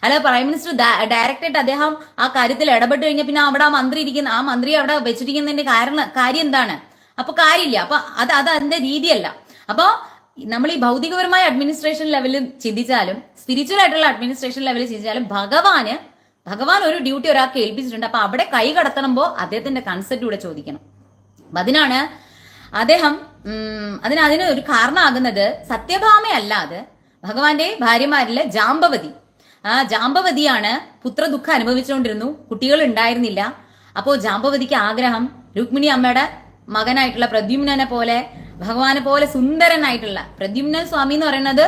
അല്ല പ്രൈം മിനിസ്റ്റർ ഡയറക്റ്റായിട്ട് അദ്ദേഹം ആ കാര്യത്തിൽ ഇടപെട്ട് കഴിഞ്ഞാൽ പിന്നെ അവിടെ ആ മന്ത്രി അവിടെ വെച്ചിരിക്കുന്നതിന്റെ കാര്യം എന്താണ്? അപ്പൊ കാര്യമില്ല. അപ്പൊ അത് അതിന്റെ രീതിയല്ല. അപ്പൊ നമ്മൾ ഈ ഭൗതികപരമായ അഡ്മിനിസ്ട്രേഷൻ ലെവലിൽ ചിന്തിച്ചാലും സ്പിരിച്വൽ ആയിട്ടുള്ള അഡ്മിനിസ്ട്രേഷൻ ലെവലിൽ ചിന്തിച്ചാലും ഭഗവാൻ ഒരു ഡ്യൂട്ടി ഒരാൾക്ക് ഏൽപ്പിച്ചിട്ടുണ്ട്. അപ്പൊ അവിടെ കൈ കടത്തണമ്പോ അദ്ദേഹത്തിന്റെ കൺസെന്റ് കൂടെ ചോദിക്കണം. അപ്പൊ അതിനാണ് അദ്ദേഹം അതിന് ഒരു കാരണമാകുന്നത് സത്യഭാമയല്ലാതെ ഭഗവാന്റെ ഭാര്യമാരിലെ ജാമ്പവതി. ജാമ്പവതിയാണ് പുത്രദുഃഖം അനുഭവിച്ചുകൊണ്ടിരുന്നു, കുട്ടികൾ ഉണ്ടായിരുന്നില്ല. അപ്പോ ജാമ്പവതിക്ക് ആഗ്രഹം രുക്മിണി അമ്മയുടെ മകനായിട്ടുള്ള പ്രദ്യുമ്നനെ പോലെ ഭഗവാനെ പോലെ സുന്ദരനായിട്ടുള്ള, പ്രദ്യുമ്നൻ സ്വാമി എന്ന് പറയുന്നത്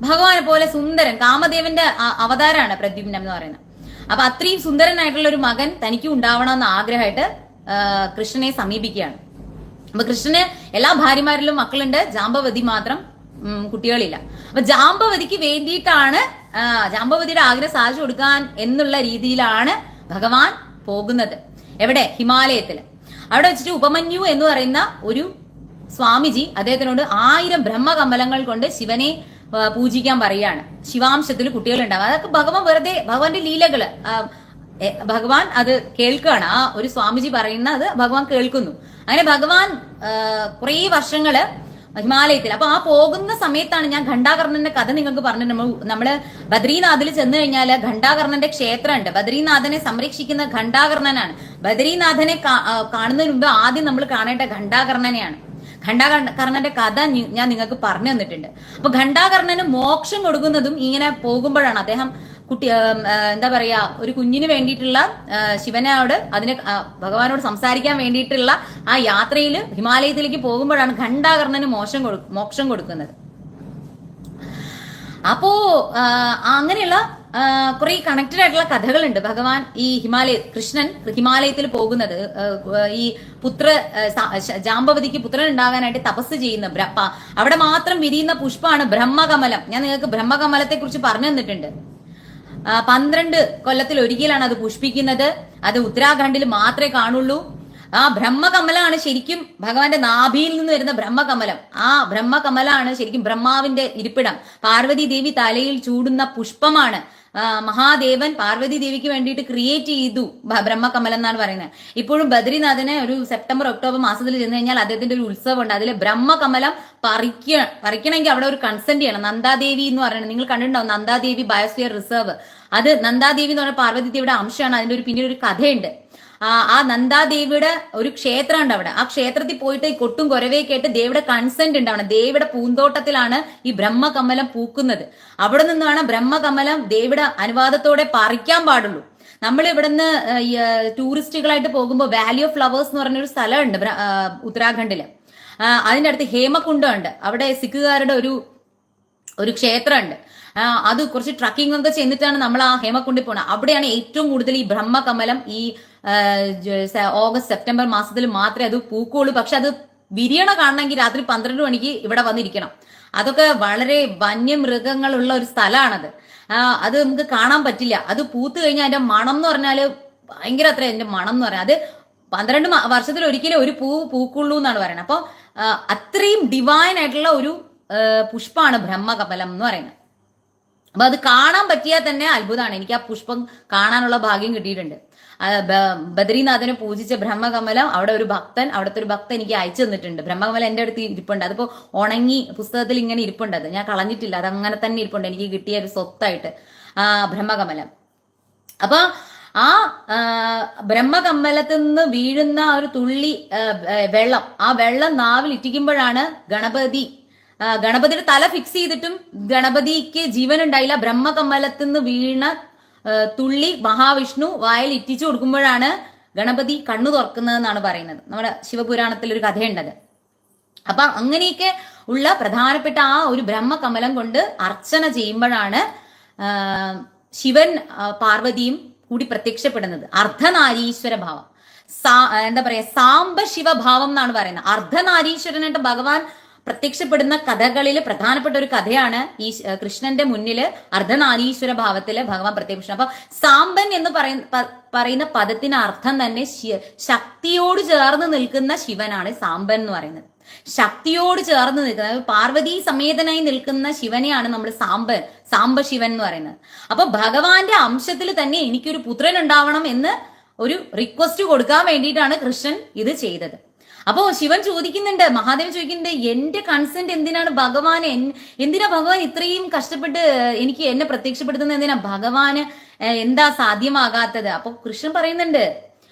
ഭഗവാനെ പോലെ സുന്ദരൻ, കാമദേവന്റെ അവതാരമാണ് പ്രദ്യുമ്നം എന്ന് പറയുന്നത്. അപ്പൊ അത്രയും സുന്ദരനായിട്ടുള്ള ഒരു മകൻ തനിക്ക് ഉണ്ടാവണം എന്ന ആഗ്രഹമായിട്ട് കൃഷ്ണനെ സമീപിക്കുകയാണ്. അപ്പൊ കൃഷ്ണന് എല്ലാ ഭാര്യമാരിലും മക്കളുണ്ട്, ജാമ്പവതി മാത്രം കുട്ടികളില്ല. അപ്പൊ ജാമ്പവതിക്ക് വേണ്ടിയിട്ടാണ് ജാമ്പവതിയുടെ ആഗ്രഹം സാധിച്ചു കൊടുക്കാൻ എന്നുള്ള രീതിയിലാണ് ഭഗവാൻ പോകുന്നത്. എവിടെ? ഹിമാലയത്തില്. അവിടെ വെച്ചിട്ട് ഉപമന്യു എന്ന് പറയുന്ന ഒരു സ്വാമിജി അദ്ദേഹത്തിനോട് 1000 ബ്രഹ്മകമലങ്ങൾ കൊണ്ട് ശിവനെ പൂജിക്കാൻ പറയുകയാണ്. ശിവാംശത്തിൽ കുട്ടികൾ ഉണ്ടാവുക. അതൊക്കെ ഭഗവാന്റെ ലീലകള് ഭഗവാൻ അത് കേൾക്കുകയാണ്. ആ ഒരു സ്വാമിജി പറയുന്നത് ഭഗവാൻ കേൾക്കുന്നു. അങ്ങനെ ഭഗവാൻ കുറേ വർഷങ്ങള് ഹിമാലയത്തിൽ. അപ്പൊ ആ പോകുന്ന സമയത്താണ് ഞാൻ ഘണ്ടാകർണന്റെ കഥ നിങ്ങൾക്ക് പറഞ്ഞു. നമ്മള് ബദ്രീനാഥിൽ ചെന്ന് കഴിഞ്ഞാല് ഘണ്ടാകർണന്റെ ക്ഷേത്രമുണ്ട്. ബദ്രീനാഥനെ സംരക്ഷിക്കുന്ന ഘണ്ടാകർണനാണ്. ബദ്രീനാഥനെ കാണുന്നതിന് മുമ്പ് ആദ്യം നമ്മൾ കാണേണ്ട ഘണ്ടാകർണനെയാണ്. ഘണ്ടാകർണന്റെ കഥ ഞാൻ നിങ്ങൾക്ക് പറഞ്ഞു തന്നിട്ടുണ്ട്. അപ്പൊ ഘണ്ടാകർണന് മോക്ഷം കൊടുക്കുന്നതും ഇങ്ങനെ പോകുമ്പോഴാണ്. അദ്ദേഹം കുട്ടി എന്താ പറയാ ഒരു കുഞ്ഞിന് വേണ്ടിയിട്ടുള്ള ശിവനോട് ഭഗവാനോട് സംസാരിക്കാൻ വേണ്ടിയിട്ടുള്ള ആ യാത്രയിൽ ഹിമാലയത്തിലേക്ക് പോകുമ്പോഴാണ് ഖണ്ഡാകർണന് മോക്ഷം കൊടുക്കുന്നത്. അപ്പോ അങ്ങനെയുള്ള കുറെ കണക്റ്റഡ് ആയിട്ടുള്ള കഥകളുണ്ട്. ഭഗവാൻ ഈ കൃഷ്ണൻ ഹിമാലയത്തിൽ പോകുന്നത് ഈ ജാമ്പവതിക്ക് പുത്രൻ ഉണ്ടാകാനായിട്ട് തപസ് ചെയ്യുന്ന അവിടെ മാത്രം വിരിയുന്ന പുഷ്പമാണ് ബ്രഹ്മകമലം. ഞാൻ നിങ്ങൾക്ക് ബ്രഹ്മകമലത്തെ കുറിച്ച് പറഞ്ഞു തന്നിട്ടുണ്ട്. 12 കൊല്ലത്തിൽ ഒരിക്കലാണ് അത് പുഷ്പിക്കുന്നത്. അത് ഉത്തരാഖണ്ഡിൽ മാത്രമേ കാണുള്ളൂ. ആ ബ്രഹ്മകമലാണ് ശരിക്കും ഭഗവാന്റെ നാഭിയിൽ നിന്ന് വരുന്ന ബ്രഹ്മകമലം. ആ ബ്രഹ്മകമലാണ് ശരിക്കും ബ്രഹ്മാവിന്റെ ഇരിപ്പിടം. പാർവതി ദേവി തലയിൽ ചൂടുന്ന പുഷ്പമാണ്. മഹാദേവൻ പാർവതി ദേവിക്ക് വേണ്ടിയിട്ട് ക്രിയേറ്റ് ചെയ്തു ബ്രഹ്മകമലം എന്നാണ് പറയുന്നത്. ഇപ്പോഴും ബദ്രിനാഥിനെ ഒരു സെപ്റ്റംബർ ഒക്ടോബർ മാസത്തിൽ ചെന്ന് കഴിഞ്ഞാൽ അദ്ദേഹത്തിന്റെ ഒരു ഉത്സവം ഉണ്ട്. അതിൽ ബ്രഹ്മകമലം പറിക്കണമെങ്കിൽ അവിടെ ഒരു കൺസെന്റ് ചെയ്യണം. നന്ദാദേവി എന്ന് പറയുന്നത് നിങ്ങൾ കണ്ടിട്ടുണ്ടാവും, നന്ദാദേവി ബയോസ്ഫിയർ റിസർവ്. അത് നന്ദാദേവി എന്ന് പറഞ്ഞ പാർവതി ദേവിയുടെ അംശമാണ്. അതിന്റെ പിന്നീട് ഒരു കഥയുണ്ട്. ആ നന്ദാദേവിയുടെ ഒരു ക്ഷേത്രം ഉണ്ട് അവിടെ. ആ ക്ഷേത്രത്തിൽ പോയിട്ട് ഈ കൊട്ടും കൊരവേ കേട്ട് ദേവിയുടെ കൺസെന്റ് ഉണ്ടാവണം. ദേവിയുടെ പൂന്തോട്ടത്തിലാണ് ഈ ബ്രഹ്മകമലം പൂക്കുന്നത്. അവിടെ നിന്നാണ് ബ്രഹ്മകമലം ദേവിയുടെ അനുവാദത്തോടെ പറിക്കാൻ പാടുള്ളൂ. നമ്മൾ ഇവിടുന്ന് ടൂറിസ്റ്റുകളായിട്ട് പോകുമ്പോൾ വാലി ഓഫ് ഫ്ലവേഴ്സ് എന്ന് പറഞ്ഞൊരു സ്ഥലമുണ്ട് ഉത്തരാഖണ്ഡില്. അതിന്റെ അടുത്ത് ഹേമകുണ്ടം ഉണ്ട്. അവിടെ സിഖുകാരുടെ ഒരു ക്ഷേത്രമുണ്ട്. അത് കുറച്ച് ട്രക്കിംഗ് ഒക്കെ ചെന്നിട്ടാണ് നമ്മൾ ആ ഹേമകുണ്ടിൽ പോകുന്നത്. അവിടെയാണ് ഏറ്റവും കൂടുതൽ ഈ ബ്രഹ്മകമലം ഈ ഓഗസ്റ്റ് സെപ്റ്റംബർ മാസത്തിൽ മാത്രമേ അത് പൂക്കുള്ളൂ. പക്ഷെ അത് വിരിയണ കാണണമെങ്കിൽ രാത്രി 12 മണിക്ക് ഇവിടെ വന്നിരിക്കണം. അതൊക്കെ വളരെ വന്യമൃഗങ്ങളുള്ള ഒരു സ്ഥലമാണത്. അത് നമുക്ക് കാണാൻ പറ്റില്ല. അത് പൂത്ത് കഴിഞ്ഞാൽ അതിന്റെ മണം എന്ന് പറഞ്ഞാല് ഭയങ്കര അത്ര അതിന്റെ മണം എന്ന് പറഞ്ഞാൽ അത് 12 വർഷത്തിൽ ഒരിക്കലും ഒരു പൂക്കുള്ളൂ എന്നാണ് പറയുന്നത്. അപ്പൊ അത്രയും ഡിവൈൻ ആയിട്ടുള്ള ഒരു പുഷ്പമാണ് ബ്രഹ്മകമലം എന്ന് പറയുന്നത്. അപ്പൊ അത് കാണാൻ പറ്റിയാൽ തന്നെ അത്ഭുതമാണ്. എനിക്ക് ആ പുഷ്പം കാണാനുള്ള ഭാഗ്യം കിട്ടിയിട്ടുണ്ട്. ബദ്രീനാഥനെ പൂജിച്ച ബ്രഹ്മകമലം അവിടുത്തെ ഒരു ഭക്തൻ എനിക്ക് അയച്ചു തന്നിട്ടുണ്ട്. ബ്രഹ്മകമലം എന്റെ അടുത്ത് ഇരിപ്പുണ്ട്. അതിപ്പോ ഉണങ്ങി പുസ്തകത്തിൽ ഇങ്ങനെ ഇരിപ്പുണ്ട്. അത് ഞാൻ കളഞ്ഞിട്ടില്ല. അത് അങ്ങനെ തന്നെ ഇരിപ്പുണ്ട്. എനിക്ക് കിട്ടിയ ഒരു സ്വത്തായിട്ട് ബ്രഹ്മകമലം. അപ്പൊ ആ ബ്രഹ്മകമലത്തിൽ നിന്ന് വീഴുന്ന ഒരു തുള്ളി വെള്ളം, ആ വെള്ളം നാവിൽ ഇറ്റിക്കുമ്പോഴാണ് ഗണപതിയുടെ തല ഫിക്സ് ചെയ്തിട്ടും ഗണപതിക്ക് ജീവൻ ഉണ്ടായില്ല. ബ്രഹ്മകമലത്തിൽ നിന്ന് വീണ തുള്ളി മഹാവിഷ്ണു വായിൽ ഇറ്റിച്ചു കൊടുക്കുമ്പോഴാണ് ഗണപതി കണ്ണു തുറക്കുന്നതെന്നാണ് പറയുന്നത്. നമ്മുടെ ശിവപുരാണത്തിൽ ഒരു കഥയുണ്ടത്. അപ്പൊ അങ്ങനെയൊക്കെ ഉള്ള പ്രധാനപ്പെട്ട ആ ഒരു ബ്രഹ്മകമലം കൊണ്ട് അർച്ചന ചെയ്യുമ്പോഴാണ് ശിവൻ പാർവതിയും കൂടി പ്രത്യക്ഷപ്പെടുന്നത്. അർദ്ധനാരീശ്വര ഭാവം, എന്താ പറയാ, സാംബ ശിവഭാവം എന്നാണ് പറയുന്നത്. അർദ്ധനാരീശ്വരനായിട്ട് ഭഗവാൻ പ്രത്യക്ഷപ്പെടുന്ന കഥകളിൽ പ്രധാനപ്പെട്ട ഒരു കഥയാണ് ഈ കൃഷ്ണന്റെ മുന്നില് അർദ്ധനാരീശ്വര ഭാവത്തില് ഭഗവാൻ പ്രത്യക്ഷ. അപ്പൊ സാമ്പൻ എന്ന് പറയുന്ന പദത്തിന് അർത്ഥം തന്നെ ശക്തിയോട് ചേർന്ന് നിൽക്കുന്ന ശിവനാണ് സാമ്പൻ എന്ന് പറയുന്നത്. ശക്തിയോട് ചേർന്ന് നിൽക്കുന്നത്, പാർവതി സമേതനായി നിൽക്കുന്ന ശിവനെയാണ് നമ്മൾ സാംബ ശിവൻ എന്ന് പറയുന്നത്. അപ്പൊ ഭഗവാന്റെ അംശത്തിൽ തന്നെ എനിക്കൊരു പുത്രൻ ഉണ്ടാവണം എന്ന് ഒരു റിക്വസ്റ്റ് കൊടുക്കാൻ വേണ്ടിയിട്ടാണ് കൃഷ്ണൻ ഇത് ചെയ്തത്. അപ്പോ ശിവൻ ചോദിക്കുന്നുണ്ട്, മഹാദേവൻ ചോദിക്കുന്നുണ്ട്, എന്റെ കൺസെന്റ് എന്തിനാണ് എന്തിനാ ഭഗവാൻ ഇത്രയും കഷ്ടപ്പെട്ട് എനിക്ക് എന്നെ പ്രത്യക്ഷപ്പെടുത്തുന്നത്, എന്തിനാ ഭഗവാന് എന്താ സാധ്യമാകാത്തത്? അപ്പൊ കൃഷ്ണൻ പറയുന്നുണ്ട്,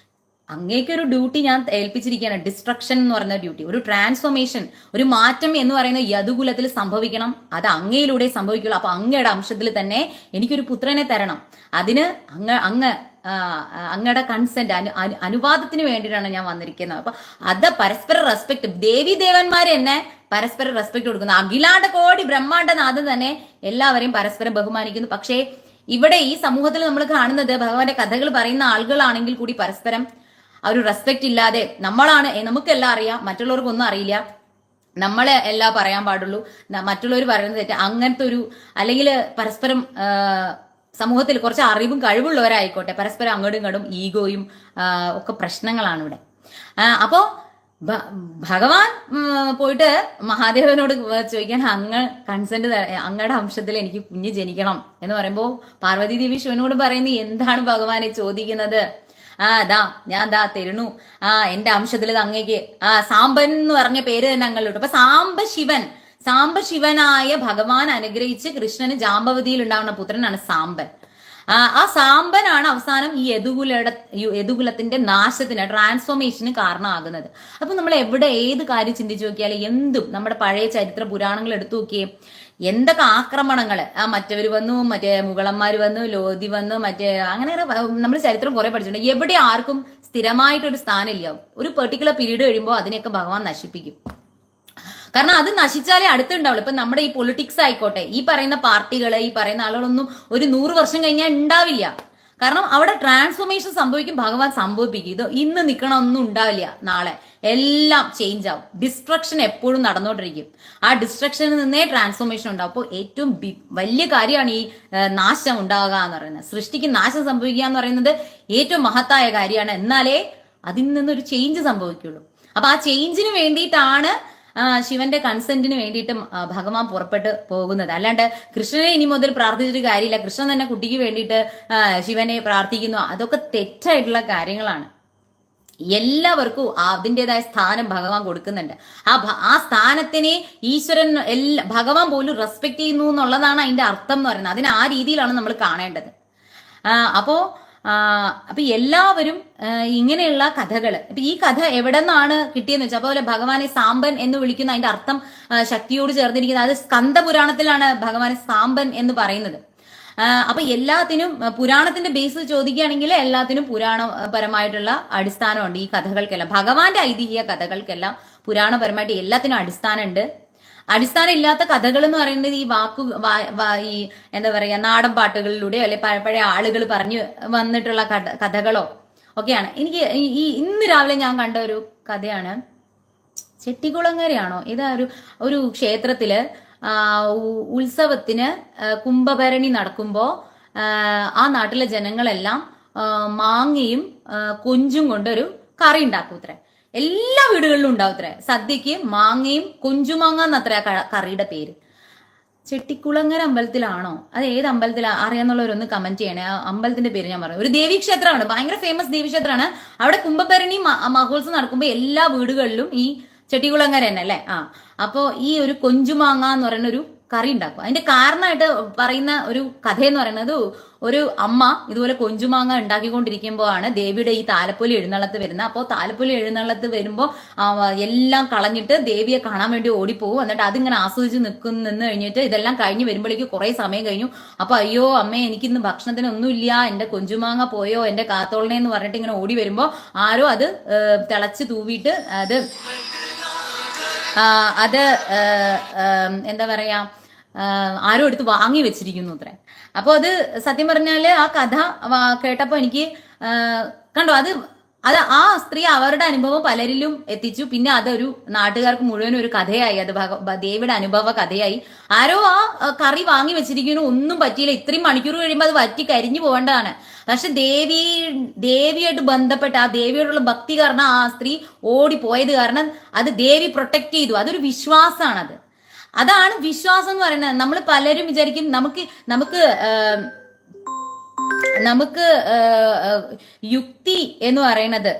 അങ്ങേക്കൊരു ഡ്യൂട്ടി ഞാൻ ഏൽപ്പിച്ചിരിക്കുകയാണ്, ഡിസ്ട്രക്ഷൻ എന്ന് പറയുന്ന ഡ്യൂട്ടി, ഒരു ട്രാൻസ്ഫോർമേഷൻ, ഒരു മാറ്റം എന്ന് പറയുന്ന യദുകുലത്തിൽ സംഭവിക്കണം. അത് അങ്ങയിലൂടെ സംഭവിക്കുള്ളൂ. അപ്പൊ അങ്ങയുടെ അംശത്തിൽ തന്നെ എനിക്കൊരു പുത്രനെ തരണം. അതിന് അങ്ങയുടെ കൺസെന്റ്, അനുവാദത്തിന് വേണ്ടിയിട്ടാണ് ഞാൻ വന്നിരിക്കുന്നത്. അപ്പൊ അത് പരസ്പര റെസ്പെക്ട്, ദേവി ദേവന്മാരെ എന്നെ പരസ്പരം റെസ്പെക്ട് കൊടുക്കുന്നു. അഖിലാണ്ട കോടി ബ്രഹ്മാണ്ടനാഥൻ തന്നെ എല്ലാവരെയും പരസ്പരം ബഹുമാനിക്കുന്നു. പക്ഷേ ഇവിടെ ഈ സമൂഹത്തിൽ നമ്മൾ കാണുന്നത് ഭഗവാന്റെ കഥകൾ പറയുന്ന ആളുകളാണെങ്കിൽ കൂടി പരസ്പരം ആ ഒരു റെസ്പെക്ട് ഇല്ലാതെ, നമുക്കെല്ലാം അറിയാം, മറ്റുള്ളവർക്കൊന്നും അറിയില്ല, നമ്മളെ എല്ലാം പറയാൻ പാടുള്ളൂ, മറ്റുള്ളവർ പറയുന്നത് തെറ്റ്, അങ്ങനത്തെ ഒരു, അല്ലെങ്കിൽ പരസ്പരം സമൂഹത്തിൽ കുറച്ച് അറിവും കഴിവുള്ളവരായിക്കോട്ടെ, പരസ്പരം അങ്ങോട്ടും ഇങ്ങോട്ടും ഈഗോയും ഒക്കെ പ്രശ്നങ്ങളാണ് ഇവിടെ. അപ്പോ ഭഗവാൻ പോയിട്ട് മഹാദേവനോട് ചോദിക്കാൻ, കൺസെന്റ്, അങ്ങയുടെ അംശത്തിൽ എനിക്ക് കുഞ്ഞ് ജനിക്കണം എന്ന് പറയുമ്പോൾ പാർവതി ദേവി ശിവനോട് പറയുന്നത്, എന്താണ് ഭഗവാനെ ചോദിക്കുന്നത്? ഞാൻ തരുന്നു, എന്റെ അംശത്തിൽ അങ്ങേക്ക് സാമ്പൻ എന്ന് പറഞ്ഞ പേര് തന്നെ അങ്ങോട്ട്. അപ്പൊ സാംബശിവനായ ഭഗവാൻ അനുഗ്രഹിച്ച് കൃഷ്ണന് ജാമ്പവതിയിൽ ഉണ്ടാവുന്ന പുത്രനാണ് സാമ്പൻ. ആ സാമ്പനാണ് അവസാനം ഈ യദുകുലത്തിന്റെ നാശത്തിന്, ട്രാൻസ്ഫോർമേഷന് കാരണമാകുന്നത്. അപ്പൊ നമ്മൾ ഏത് കാര്യം ചിന്തിച്ചു നോക്കിയാലും, എന്തും നമ്മുടെ പഴയ ചരിത്ര പുരാണങ്ങൾ എടുത്തു നോക്കിയേ, എന്തൊക്കെ ആക്രമണങ്ങള് മറ്റവര് വന്നു, മറ്റേ മുഗളന്മാര് വന്നു, ലോധി വന്നു, മറ്റേ അങ്ങനെ നമ്മൾ ചരിത്രം കുറെ പഠിച്ചിട്ടുണ്ട്. എവിടെ ആർക്കും സ്ഥിരമായിട്ടൊരു സ്ഥാനമില്ല. ഒരു പെർട്ടിക്കുലർ പീരീഡ് കഴിയുമ്പോൾ അതിനെയൊക്കെ ഭഗവാൻ നശിപ്പിക്കും. കാരണം അത് നശിച്ചാലേ അടുത്തുണ്ടാവുള്ളൂ. ഇപ്പൊ നമ്മുടെ ഈ പൊളിറ്റിക്സ് ആയിക്കോട്ടെ, ഈ പറയുന്ന പാർട്ടികള്, ഈ പറയുന്ന ആളുകളൊന്നും ഒരു 100 വർഷം കഴിഞ്ഞാൽ ഉണ്ടാവില്ല. കാരണം അവിടെ ട്രാൻസ്ഫോർമേഷൻ സംഭവിക്കും, ഭഗവാൻ സംഭവിപ്പിക്കും. ഇത് ഇന്ന് നിൽക്കണമൊന്നും ഉണ്ടാവില്ല, നാളെ എല്ലാം ചേഞ്ച് ആവും. ഡിസ്ട്രക്ഷൻ എപ്പോഴും നടന്നുകൊണ്ടിരിക്കും. ആ ഡിസ്ട്രക്ഷനിൽ നിന്നേ ട്രാൻസ്ഫോർമേഷൻ ഉണ്ടാവും. അപ്പോൾ ഏറ്റവും വലിയ കാര്യമാണ് ഈ നാശം ഉണ്ടാവുക എന്ന് പറയുന്നത്. സൃഷ്ടിക്ക് നാശം സംഭവിക്കുക എന്ന് പറയുന്നത് ഏറ്റവും മഹത്തായ കാര്യമാണ്. എന്നാലേ അതിൽ നിന്നൊരു ചേഞ്ച് സംഭവിക്കുള്ളൂ. അപ്പൊ ആ ചേഞ്ചിന് വേണ്ടിയിട്ടാണ് ശിവന്റെ കൺസെന്റിന് വേണ്ടിയിട്ടും ഭഗവാൻ പുറപ്പെട്ട് പോകുന്നത്. അല്ലാണ്ട് കൃഷ്ണനെ ഇനി മുതൽ പ്രാർത്ഥിച്ചിട്ട് കാര്യമില്ല, കൃഷ്ണൻ തന്നെ കുട്ടിക്ക് വേണ്ടിയിട്ട് ശിവനെ പ്രാർത്ഥിക്കുന്നു, അതൊക്കെ തെറ്റായിട്ടുള്ള കാര്യങ്ങളാണ്. എല്ലാവർക്കും അതിൻ്റെതായ സ്ഥാനം ഭഗവാൻ കൊടുക്കുന്നുണ്ട്. ആ സ്ഥാനത്തിനെ ഈശ്വരൻ ഭഗവാൻ പോലും റെസ്പെക്ട് ചെയ്യുന്നു എന്നുള്ളതാണ് അതിന്റെ അർത്ഥം എന്ന് പറയുന്നത്. അതിന് ആ രീതിയിലാണ് നമ്മൾ കാണേണ്ടത്. അപ്പൊ എല്ലാവരും ഇങ്ങനെയുള്ള കഥകള്, ഇപ്പൊ ഈ കഥ എവിടെ നിന്നാണ് കിട്ടിയെന്ന് വെച്ചാൽ, അതുപോലെ ഭഗവാനെ സാമ്പൻ എന്ന് വിളിക്കുന്ന അതിന്റെ അർത്ഥം ശക്തിയോട് ചേർന്നിരിക്കുന്നത്. അത് സ്കന്ദപുരാണത്തിലാണ് ഭഗവാനെ സാമ്പൻ എന്ന് പറയുന്നത്. അപ്പൊ എല്ലാത്തിനും പുരാണത്തിന്റെ ബേസ് ചോദിക്കുകയാണെങ്കിൽ എല്ലാത്തിനും പുരാണപരമായിട്ടുള്ള അടിസ്ഥാനമുണ്ട്. ഈ കഥകൾക്കെല്ലാം, ഭഗവാന്റെ ഐതിഹ്യ കഥകൾക്കെല്ലാം പുരാണപരമായിട്ട് എല്ലാത്തിനും അടിസ്ഥാനമുണ്ട്. അടിസ്ഥാനം ഇല്ലാത്ത കഥകൾ എന്ന് പറയുന്നത് ഈ എന്താ പറയാ, നാടൻ പാട്ടുകളിലൂടെയോ അല്ലെ പഴയ ആളുകൾ പറഞ്ഞു വന്നിട്ടുള്ള കഥകളോ ഒക്കെയാണ്. എനിക്ക് ഇന്ന് രാവിലെ ഞാൻ കണ്ട ഒരു കഥയാണ്. ചെട്ടികുളങ്ങരയാണോ ഇതാ ഒരു ക്ഷേത്രത്തില് ഉത്സവത്തിന് കുംഭഭരണി നടക്കുമ്പോ ആ നാട്ടിലെ ജനങ്ങളെല്ലാം മാങ്ങയും കൊഞ്ചും കൊണ്ടൊരു കറി ഉണ്ടാക്കൂത്രേ. എല്ലാ വീടുകളിലും ഉണ്ടാവത്രേ. സദ്യക്ക് മാങ്ങയും കൊഞ്ചുമാങ്ങ എന്നത്ര കറിയുടെ പേര്. ചെട്ടിക്കുളങ്ങര അമ്പലത്തിലാണോ, അത് ഏത് അമ്പലത്തിലാ അറിയാന്നുള്ളവരൊന്ന് കമന്റ് ചെയ്യണേ. ആ അമ്പലത്തിന്റെ പേര് ഞാൻ പറഞ്ഞു. ഒരു ദേവീക്ഷേത്രമാണ്, ഭയങ്കര ഫേമസ് ദേവീക്ഷേത്രമാണ്. അവിടെ കുംഭഭരണി മഹോത്സവം നടക്കുമ്പോൾ എല്ലാ വീടുകളിലും ഈ ചെട്ടികുളങ്ങര തന്നെ അല്ലേ. അപ്പോ ഈ ഒരു കൊഞ്ചുമാങ്ങ എന്ന് പറയുന്ന ഒരു കറി ഉണ്ടാക്കും. അതിന്റെ കാരണമായിട്ട് പറയുന്ന ഒരു കഥ എന്ന് പറയുന്നത്, ഒരു അമ്മ ഇതുപോലെ കൊഞ്ചുമാങ്ങ ഉണ്ടാക്കിക്കൊണ്ടിരിക്കുമ്പോഴാണ് ദേവിയുടെ ഈ താലപ്പൊലി എഴുന്നള്ളത്ത് വരുന്നത്. അപ്പോൾ താലപ്പൊലി എഴുന്നള്ളത്ത് വരുമ്പോൾ എല്ലാം കളഞ്ഞിട്ട് ദേവിയെ കാണാൻ വേണ്ടി ഓടിപ്പോകും. എന്നിട്ട് അതിങ്ങനെ ആസ്വദിച്ച് നിന്ന് കഴിഞ്ഞിട്ട് ഇതെല്ലാം കഴിഞ്ഞ് വരുമ്പോഴേക്ക് കുറെ സമയം കഴിഞ്ഞു. അപ്പൊ അയ്യോ അമ്മേ, എനിക്കിന്ന് ഭക്ഷണത്തിനൊന്നുമില്ല, എന്റെ കൊഞ്ചുമാങ്ങ പോയോ, എന്റെ കാത്തോളനെ എന്ന് പറഞ്ഞിട്ട് ഇങ്ങനെ ഓടി വരുമ്പോ ആരോ അത് തിളച്ച് തൂവിയിട്ട് അത് എന്താ പറയാ, ആരോ എടുത്ത് വാങ്ങി വെച്ചിരിക്കുന്നു അത്രേ. അപ്പൊ അത് സത്യം പറഞ്ഞാല് ആ കഥ കേട്ടപ്പോ എനിക്ക് കണ്ടോ, അത് ആ സ്ത്രീ അവരുടെ അനുഭവം പലരിലും എത്തിച്ചു. പിന്നെ അതൊരു നാട്ടുകാർക്ക് മുഴുവനും ഒരു കഥയായി. അത് ദേവിയുടെ അനുഭവ കഥയായി. ആരോ ആ കറി വാങ്ങി വെച്ചിരിക്കുന്നു, ഒന്നും പറ്റിയില്ല. ഇത്രയും മണിക്കൂർ കഴിയുമ്പോൾ അത് വറ്റി കരിഞ്ഞു പോകേണ്ടതാണ്. പക്ഷെ ദേവിയായിട്ട് ബന്ധപ്പെട്ട ആ ദേവിയോടുള്ള ഭക്തി കാരണം ആ സ്ത്രീ ഓടിപ്പോയത് കാരണം അത് ദേവി പ്രൊട്ടക്ട് ചെയ്തു. അതൊരു വിശ്വാസമാണത്. അതാണ് വിശ്വാസം എന്ന് പറയുന്നത്. നമ്മൾ പലരും വിചാരിക്കും നമുക്ക് യുക്തി എന്ന് പറയുന്നത്,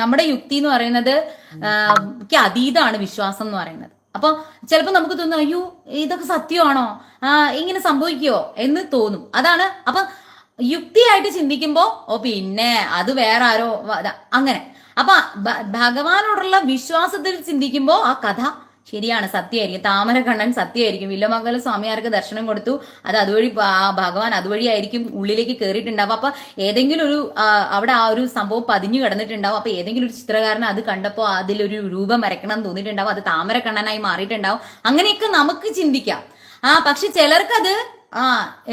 നമ്മുടെ യുക്തി എന്ന് പറയുന്നത് അതീതമാണ് വിശ്വാസം എന്ന് പറയുന്നത്. അപ്പൊ ചിലപ്പോ നമുക്ക് തോന്നും, അയ്യോ ഇതൊക്കെ സത്യമാണോ, ഇങ്ങനെ സംഭവിക്കുവോ എന്ന് തോന്നും. അതാണ്. അപ്പൊ യുക്തിയായിട്ട് ചിന്തിക്കുമ്പോ പിന്നെ അത് വേറെ ആരോ അങ്ങനെ. അപ്പൊ ഭഗവാനോടുള്ള വിശ്വാസത്തിൽ ചിന്തിക്കുമ്പോ ആ കഥ ശരിയാണ്, സത്യമായിരിക്കും. താമരക്കണ്ണൻ സത്യമായിരിക്കും. വില്ലമംഗലം സ്വാമിയാർക്ക് ദർശനം കൊടുത്തു, അതുവഴി ഭഗവാൻ അതുവഴിയായിരിക്കും ഉള്ളിലേക്ക് കയറിയിട്ടുണ്ടാവും. അപ്പൊ ഏതെങ്കിലും ഒരു അവിടെ ആ ഒരു സംഭവം പതിഞ്ഞു കിടന്നിട്ടുണ്ടാവും. അപ്പൊ ഏതെങ്കിലും ഒരു ചിത്രകാരൻ അത് കണ്ടപ്പോ അതിലൊരു രൂപം വരയ്ക്കണം എന്ന് തോന്നിയിട്ടുണ്ടാവും, അത് താമരക്കണ്ണനായി മാറിയിട്ടുണ്ടാവും. അങ്ങനെയൊക്കെ നമുക്ക് ചിന്തിക്കാം. പക്ഷെ ചിലർക്കത്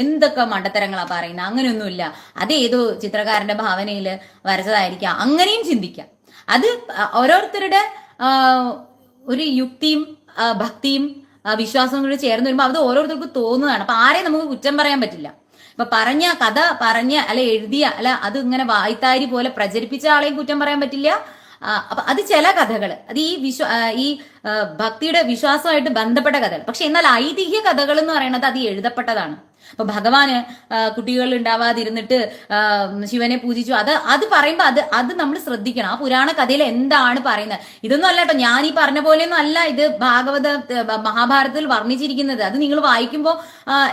എന്തൊക്കെ മണ്ടത്തരങ്ങളാ പറയുന്നത്, അങ്ങനെയൊന്നുമില്ല, അത് ഏതോ ചിത്രകാരന്റെ ഭാവനയിൽ വരച്ചതായിരിക്കാം, അങ്ങനെയും ചിന്തിക്കാം. അത് ഓരോരുത്തരുടെ ഒരു യുക്തിയും ഭക്തിയും വിശ്വാസവും കൂടി ചേർന്ന് വരുമ്പോൾ അത് ഓരോരുത്തർക്കും തോന്നുന്നതാണ്. അപ്പൊ ആരെയും നമുക്ക് കുറ്റം പറയാൻ പറ്റില്ല. ഇപ്പൊ കഥ അല്ലെ എഴുതിയ അല്ല അത് ഇങ്ങനെ വായ്ത്താരി പോലെ പ്രചരിപ്പിച്ച ആളെയും കുറ്റം പറയാൻ പറ്റില്ല. അപ്പൊ അത് ചില കഥകൾ, അത് ഈ ഭക്തിയുടെ വിശ്വാസമായിട്ട് ബന്ധപ്പെട്ട കഥകൾ. പക്ഷെ എന്നാൽ ഐതിഹ്യ കഥകൾ എന്ന് പറയുന്നത് അത് എഴുതപ്പെട്ടതാണ്. അപ്പൊ ഭഗവാന് കുട്ടികൾ ഉണ്ടാവാതിരുന്നിട്ട് ശിവനെ പൂജിച്ചു, അത് പറയുമ്പോ അത് നമ്മൾ ശ്രദ്ധിക്കണം. ആ പുരാണ കഥയിൽ എന്താണ് പറയുന്നത്, ഇതൊന്നും അല്ല കേട്ടോ, ഞാൻ ഈ പറഞ്ഞ പോലെയൊന്നും അല്ല ഇത് മഹാഭാരതത്തിൽ വർണ്ണിച്ചിരിക്കുന്നത്. അത് നിങ്ങൾ വായിക്കുമ്പോ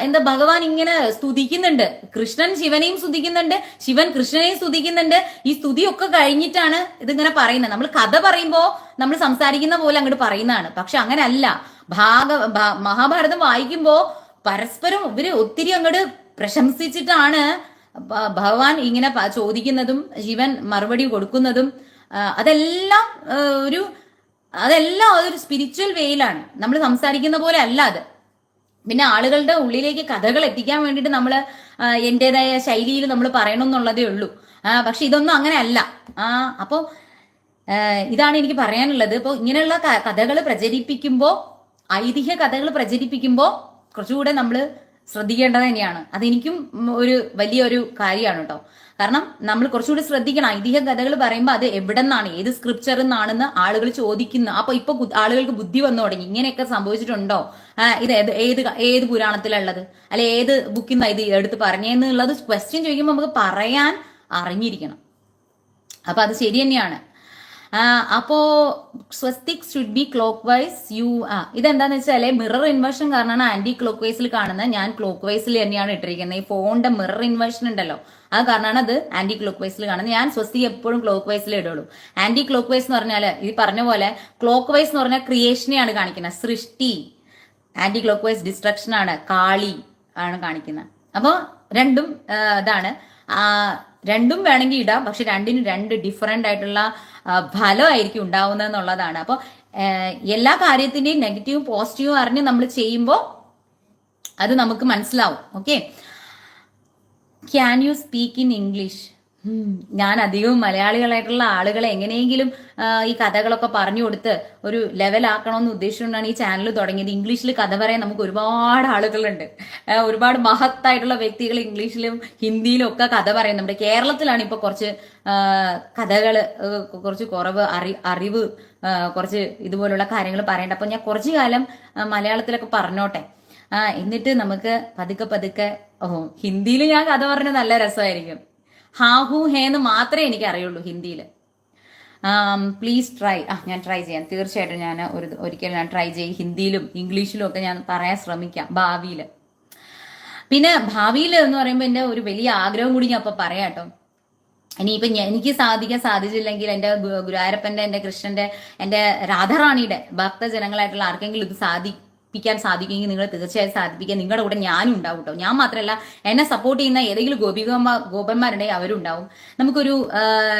എന്താ, ഭഗവാൻ ഇങ്ങനെ സ്തുതിക്കുന്നുണ്ട്, കൃഷ്ണൻ ശിവനെയും സ്തുതിക്കുന്നുണ്ട്, ശിവൻ കൃഷ്ണനെയും സ്തുതിക്കുന്നുണ്ട്. ഈ സ്തുതിയൊക്കെ കഴിഞ്ഞിട്ടാണ് ഇതിങ്ങനെ പറയുന്നത്. നമ്മൾ കഥ പറയുമ്പോ നമ്മൾ സംസാരിക്കുന്ന പോലെ അങ്ങോട്ട് പറയുന്നതാണ്. പക്ഷെ അങ്ങനെ അല്ല. മഹാഭാരതം വായിക്കുമ്പോ പരസ്പരം ഇവര് ഒത്തിരി അങ്ങോട്ട് പ്രശംസിച്ചിട്ടാണ് ഭഗവാൻ ഇങ്ങനെ ചോദിക്കുന്നതും ശിവൻ മറുപടി കൊടുക്കുന്നതും. അതെല്ലാം ഒരു അതെല്ലാം ഒരു സ്പിരിച്വൽ വേയിലാണ്, നമ്മൾ സംസാരിക്കുന്ന പോലെ അല്ല അത്. പിന്നെ ആളുകളുടെ ഉള്ളിലേക്ക് കഥകൾ എത്തിക്കാൻ വേണ്ടിയിട്ട് നമ്മൾ എന്റേതായ ശൈലിയിൽ നമ്മൾ പറയണമെന്നുള്ളതേ ഉള്ളൂ. പക്ഷെ ഇതൊന്നും അങ്ങനെ അല്ല. അപ്പോൾ ഇതാണ് എനിക്ക് പറയാനുള്ളത്. ഇപ്പോൾ ഇങ്ങനെയുള്ള കഥകൾ പ്രചരിപ്പിക്കുമ്പോൾ, ഐതിഹ്യ കഥകൾ പ്രചരിപ്പിക്കുമ്പോൾ കുറച്ചുകൂടെ നമ്മൾ ശ്രദ്ധിക്കേണ്ടത് തന്നെയാണ്. അതെനിക്കും ഒരു വലിയൊരു കാര്യമാണ് കേട്ടോ. കാരണം നമ്മൾ കുറച്ചുകൂടി ശ്രദ്ധിക്കണം. ഐതിഹ്യ കഥകൾ പറയുമ്പോൾ അത് എവിടെ നിന്നാണ്, ഏത് സ്ക്രിപ്ചറിൽ നിന്നാണെന്ന് ആളുകൾ ചോദിക്കുന്നു. അപ്പൊ ഇപ്പൊ ആളുകൾക്ക് ബുദ്ധി വന്നു തുടങ്ങി, ഇങ്ങനെയൊക്കെ സംഭവിച്ചിട്ടുണ്ടോ, ഇത് ഏത് ഏത് പുരാണത്തിലുള്ളത്, അല്ലെ ഏത് ബുക്കിൽ നിന്ന് ഇത് എടുത്ത് പറഞ്ഞെന്നുള്ളത് ക്വസ്റ്റ്യൻ ചോദിക്കുമ്പോൾ നമുക്ക് പറയാൻ അറിഞ്ഞിരിക്കണം. അപ്പൊ അത് ശരി തന്നെയാണ്. അപ്പോ Swastik should be clock vice. ഇതെന്താന്ന് വെച്ചാല് മിറർ ഇൻവേർഷൻ കാരണമാണ് ആന്റി ക്ലോക്ക് വൈസിൽ കാണുന്നത്. ഞാൻ ക്ലോക്ക് വൈസിൽ തന്നെയാണ് ഇട്ടിരിക്കുന്നത്. ഈ ഫോണിന്റെ മിറർ ഇൻവേർഷൻ ഉണ്ടല്ലോ, അത് കാരണമാണ് അത് ആന്റി ക്ലോക്ക് വൈസിൽ കാണുന്നത്. ഞാൻ സ്വസ്തിക് എപ്പോഴും ക്ലോക്ക് വൈസിൽ ഇടുള്ളൂ. ആന്റി ക്ലോക്ക് വൈസ് എന്ന് പറഞ്ഞാൽ ഈ പറഞ്ഞ പോലെ ക്ലോക്ക് വൈസ് എന്ന് പറഞ്ഞാൽ ക്രിയേഷനെയാണ് കാണിക്കുന്നത്, സൃഷ്ടി. ആന്റി ക്ലോക്ക് വൈസ് ഡിസ്ട്രക്ഷൻ ആണ്, കാളി ആണ് കാണിക്കുന്നത്. അപ്പോൾ രണ്ടും ഇതാണ്. രണ്ടും വേണമെങ്കിൽ ഇടാം, പക്ഷെ രണ്ടിനും രണ്ട് ഡിഫറെന്റ് ആയിട്ടുള്ള ഫലമായിരിക്കും ഉണ്ടാവുന്നതെന്നുള്ളതാണ്. അപ്പോൾ എല്ലാ കാര്യത്തിന്റെയും നെഗറ്റീവും പോസിറ്റീവും അറിഞ്ഞ് നമ്മൾ ചെയ്യുമ്പോൾ അത് നമുക്ക് മനസ്സിലാവും. Okay, can you speak in English? ഞാൻ അധികവും മലയാളികളായിട്ടുള്ള ആളുകളെ എങ്ങനെയെങ്കിലും ഈ കഥകളൊക്കെ പറഞ്ഞു കൊടുത്ത് ഒരു ലെവലാക്കണമെന്ന് ഉദ്ദേശിച്ചുകൊണ്ടാണ് ഈ ചാനൽ തുടങ്ങിയത്. ഇംഗ്ലീഷിൽ കഥ പറയാൻ നമുക്ക് ഒരുപാട് ആളുകളുണ്ട്, ഒരുപാട് മഹത്തായിട്ടുള്ള വ്യക്തികൾ ഇംഗ്ലീഷിലും ഹിന്ദിയിലും ഒക്കെ കഥ പറയുന്നുണ്ട്. കേരളത്തിലാണ് ഇപ്പൊ കുറച്ച് കഥകൾ കുറച്ച് കുറവ്, അറിവ് കുറച്ച് ഇതുപോലുള്ള കാര്യങ്ങൾ പറയേണ്ടത്. അപ്പൊ ഞാൻ കുറച്ചു കാലം മലയാളത്തിലൊക്കെ പറഞ്ഞോട്ടെ, എന്നിട്ട് നമുക്ക് പതുക്കെ പതുക്കെ ഹിന്ദിയിൽ ഞാൻ കഥ പറഞ്ഞ നല്ല രസമായിരിക്കും. ഹാ ഹു ഹേ എന്ന് മാത്രമേ എനിക്ക് അറിയുള്ളൂ ഹിന്ദിയിൽ. Please try. ഞാൻ ട്രൈ ചെയ്യാം, തീർച്ചയായിട്ടും ഞാൻ ഒരിക്കലും ഞാൻ ട്രൈ ചെയ്യും. ഹിന്ദിയിലും ഇംഗ്ലീഷിലും ഒക്കെ ഞാൻ പറയാൻ ശ്രമിക്കാം ഭാവിയിൽ. പിന്നെ ഭാവിയിൽ എന്ന് പറയുമ്പോൾ എൻ്റെ ഒരു വലിയ ആഗ്രഹം കൂടി ഞാൻ ഇപ്പൊ പറയാം കേട്ടോ. ഇനിയിപ്പൊ എനിക്ക് സാധിച്ചില്ലെങ്കിൽ എൻ്റെ ഗുരുവായൂരപ്പന്റെ, എൻ്റെ കൃഷ്ണന്റെ, എൻ്റെ രാധാറാണിയുടെ ഭക്തജനങ്ങളായിട്ടുള്ള ആർക്കെങ്കിലും ഇത് സാധിപ്പിക്കാൻ സാധിക്കുമെങ്കിൽ നിങ്ങൾ തീർച്ചയായും സാധിപ്പിക്കുക. നിങ്ങളുടെ കൂടെ ഞാനും ഉണ്ടാവും കേട്ടോ. ഞാൻ മാത്രമല്ല, എന്നെ സപ്പോർട്ട് ചെയ്യുന്ന ഏതെങ്കിലും ഗോപന്മാരുണ്ടെങ്കിൽ അവരും ഉണ്ടാവും. നമുക്കൊരു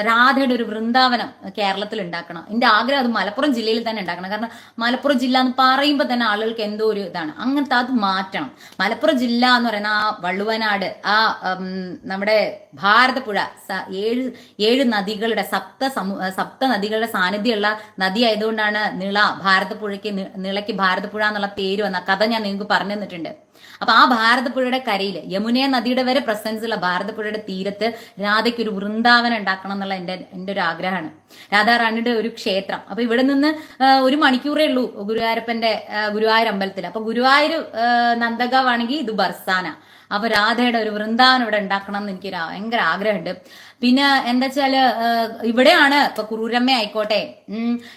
രാധയുടെ ഒരു വൃന്ദാവനം കേരളത്തിൽ ഉണ്ടാക്കണം. എന്റെ ആഗ്രഹം അത് മലപ്പുറം ജില്ലയിൽ തന്നെ ഉണ്ടാക്കണം. കാരണം മലപ്പുറം ജില്ല എന്ന് പറയുമ്പോൾ തന്നെ ആളുകൾക്ക് എന്തോ ഒരു ഇതാണ്. അങ്ങനത്തെ അത് മാറ്റണം. മലപ്പുറം ജില്ല എന്ന് പറയുന്ന ആ വള്ളുവനാട്, ആ നമ്മുടെ ഭാരതപ്പുഴ, ഏഴ് നദികളുടെ സപ്ത നദികളുടെ സാന്നിധ്യമുള്ള നദി ആയതുകൊണ്ടാണ് നിളയ്ക്ക് ഭാരതപ്പുഴ എന്നുള്ള പേര് വന്ന കഥ ഞാൻ നിങ്ങൾക്ക് പറഞ്ഞു തന്നിട്ടുണ്ട്. അപ്പൊ ആ ഭാരതപ്പുഴയുടെ കരയിൽ, യമുന നദിയുടെ വരെ പ്രസൻസ് ഉള്ള ഭാരതപ്പുഴയുടെ തീരത്ത് രാധയ്ക്ക് ഒരു വൃന്ദാവനം ഉണ്ടാക്കണം എന്നുള്ള എൻ്റെ ഒരു ആഗ്രഹമാണ്. രാധാറാണിയുടെ ഒരു ക്ഷേത്രം. അപ്പൊ ഇവിടെ നിന്ന് 1 മണിക്കൂറേ ഉള്ളൂ ഗുരുവായൂർ അമ്പലത്തിൽ. അപ്പൊ ഗുരുവായൂർ നന്ദഗാവ് ആണെങ്കിൽ ഇത് ബർസാന. അപ്പൊ രാധയുടെ ഒരു വൃന്ദാവനം ഇവിടെ ഉണ്ടാക്കണം എന്ന് എനിക്ക് ഭയങ്കര ആഗ്രഹമുണ്ട്. പിന്നെ എന്താ വെച്ചാല് ഇവിടെയാണ് ഇപ്പൊ കുറൂരമ്മ ആയിക്കോട്ടെ,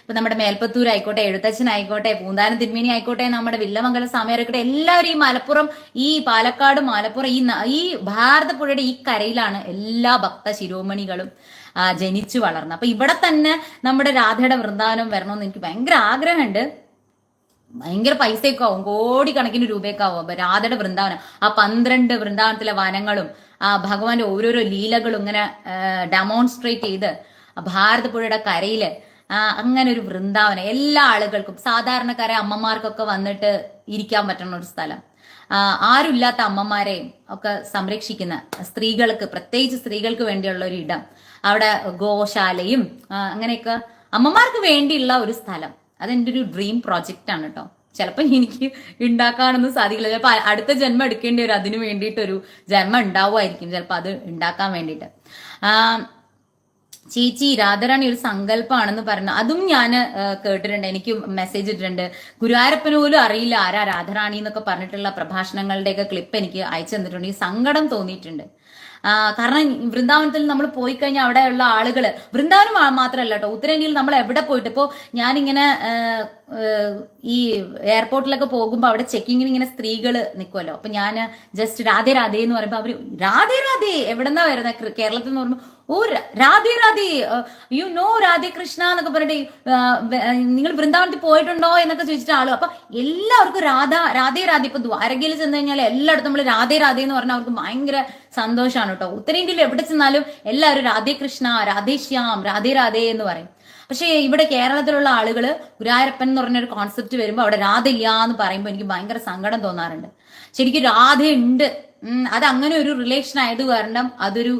ഇപ്പൊ നമ്മുടെ മേൽപ്പത്തൂർ ആയിക്കോട്ടെ, എഴുത്തച്ഛൻ ആയിക്കോട്ടെ, പൂന്താനം തിരുമേനി ആയിക്കോട്ടെ, നമ്മുടെ വില്ലമംഗലം സ്വാമിയായിക്കോട്ടെ, എല്ലാവരും ഈ മലപ്പുറം, ഈ പാലക്കാട്, മലപ്പുറം, ഈ ഭാരതപ്പുഴയുടെ ഈ കരയിലാണ് എല്ലാ ഭക്ത ശിരോമണികളും ജനിച്ചു വളർന്നത്. അപ്പൊ ഇവിടെ തന്നെ നമ്മുടെ രാധയുടെ വൃന്ദാവനം വരണമെന്ന് എനിക്ക് ഭയങ്കര ആഗ്രഹമുണ്ട്. ഭയങ്കര പൈസയൊക്കെ ആവും, കോടിക്കണക്കിന് രൂപയൊക്കെ ആവും. അപ്പൊ രാധയുടെ വൃന്ദാവനം, ആ 12 വൃന്ദാവനത്തിലെ വനങ്ങളും ആ ഭഗവാന്റെ ഓരോരോ ലീലകളും ഇങ്ങനെ ഡെമോൺസ്ട്രേറ്റ് ചെയ്ത് ഭാരതപ്പുഴയുടെ കരയില് അങ്ങനെ ഒരു വൃന്ദാവനം എല്ലാ ആളുകൾക്കും, സാധാരണക്കാരെ അമ്മമാർക്കൊക്കെ വന്നിട്ട് ഇരിക്കാൻ പറ്റുന്ന ഒരു സ്ഥലം, ആരുമില്ലാത്ത അമ്മമാരെയും ഒക്കെ സംരക്ഷിക്കുന്ന സ്ത്രീകൾക്ക്, പ്രത്യേകിച്ച് സ്ത്രീകൾക്ക് വേണ്ടിയുള്ള ഒരു ഇടം, അവിടെ ഗോശാലയും അങ്ങനെയൊക്കെ അമ്മമാർക്ക് വേണ്ടിയുള്ള ഒരു സ്ഥലം. അതെന്റെ ഒരു ഡ്രീം പ്രോജക്റ്റ് ആണ് കേട്ടോ. ചിലപ്പോൾ എനിക്ക് ഉണ്ടാക്കാനൊന്നും സാധിക്കില്ല. ചിലപ്പോൾ അടുത്ത ജന്മം എടുക്കേണ്ടി വരും, അതിന് വേണ്ടിയിട്ടൊരു ജന്മം ഉണ്ടാവുമായിരിക്കും ചിലപ്പോൾ അത് ഉണ്ടാക്കാൻ വേണ്ടിയിട്ട്. ചേച്ചി രാധാറാണി ഒരു സങ്കല്പമാണെന്ന് പറഞ്ഞു, അതും ഞാൻ കേട്ടിട്ടുണ്ട്. എനിക്ക് മെസ്സേജ് ഇട്ടിട്ടുണ്ട്. ഗുരുവായൂരപ്പന് പോലും അറിയില്ല ആരാ രാധാറാണി എന്നൊക്കെ പറഞ്ഞിട്ടുള്ള പ്രഭാഷണങ്ങളുടെയൊക്കെ ക്ലിപ്പ് എനിക്ക് അയച്ചു തന്നിട്ടുണ്ട്. ഈ സങ്കടം തോന്നിയിട്ടുണ്ട്. കാരണം വൃന്ദാവനത്തിൽ നമ്മൾ പോയി കഴിഞ്ഞാൽ അവിടെയുള്ള ആളുകള്, വൃന്ദാവനം മാത്രമല്ല കേട്ടോ, ഉത്തരേന്ത്യയിൽ നമ്മൾ എവിടെ പോയിട്ട് ഇപ്പോ ഞാനിങ്ങനെ ഈ എയർപോർട്ടിലൊക്കെ പോകുമ്പോൾ അവിടെ ചെക്കിങ്ങിന് ഇങ്ങനെ സ്ത്രീകൾ നിൽക്കുമല്ലോ, അപ്പൊ ഞാൻ ജസ്റ്റ് രാധേ രാധേ എന്ന് പറയുമ്പോൾ അവര് രാധേ രാധേ എവിടെന്നാ വരുന്നത് കേരളത്തിൽ നിന്ന് പറയുമ്പോൾ ഓ രാധേ രാധേ യു നോ രാധേ കൃഷ്ണ എന്നൊക്കെ പറഞ്ഞിട്ട് നിങ്ങൾ വൃന്ദാവനത്തിൽ പോയിട്ടുണ്ടോ എന്നൊക്കെ ചോദിച്ചിട്ട് ആളും. അപ്പൊ എല്ലാവർക്കും രാധേ രാധേ. ഇപ്പൊ ദ്വാരകയിൽ ചെന്ന് കഴിഞ്ഞാൽ എല്ലായിടത്തും നമ്മൾ രാധേ രാധേ എന്ന് പറഞ്ഞാൽ അവർക്ക് ഭയങ്കര സന്തോഷമാണ് കേട്ടോ. ഉത്തരേന്ത്യയിൽ എവിടെ ചെന്നാലും എല്ലാവരും രാധേ കൃഷ്ണ, രാധേ ശ്യാം, രാധേ രാധേ എന്ന് പറയും. പക്ഷേ ഇവിടെ കേരളത്തിലുള്ള ആളുകൾ ഗുരുവായൂരപ്പൻ എന്ന് പറഞ്ഞൊരു കോൺസെപ്റ്റ് വരുമ്പോൾ അവിടെ രാധ ഇല്ല എന്ന് പറയുമ്പോൾ എനിക്ക് ഭയങ്കര സങ്കടം തോന്നാറുണ്ട്. ശരിക്കും രാധയുണ്ട്, അത് അങ്ങനെ ഒരു റിലേഷൻ ആയത് കാരണം അതൊരു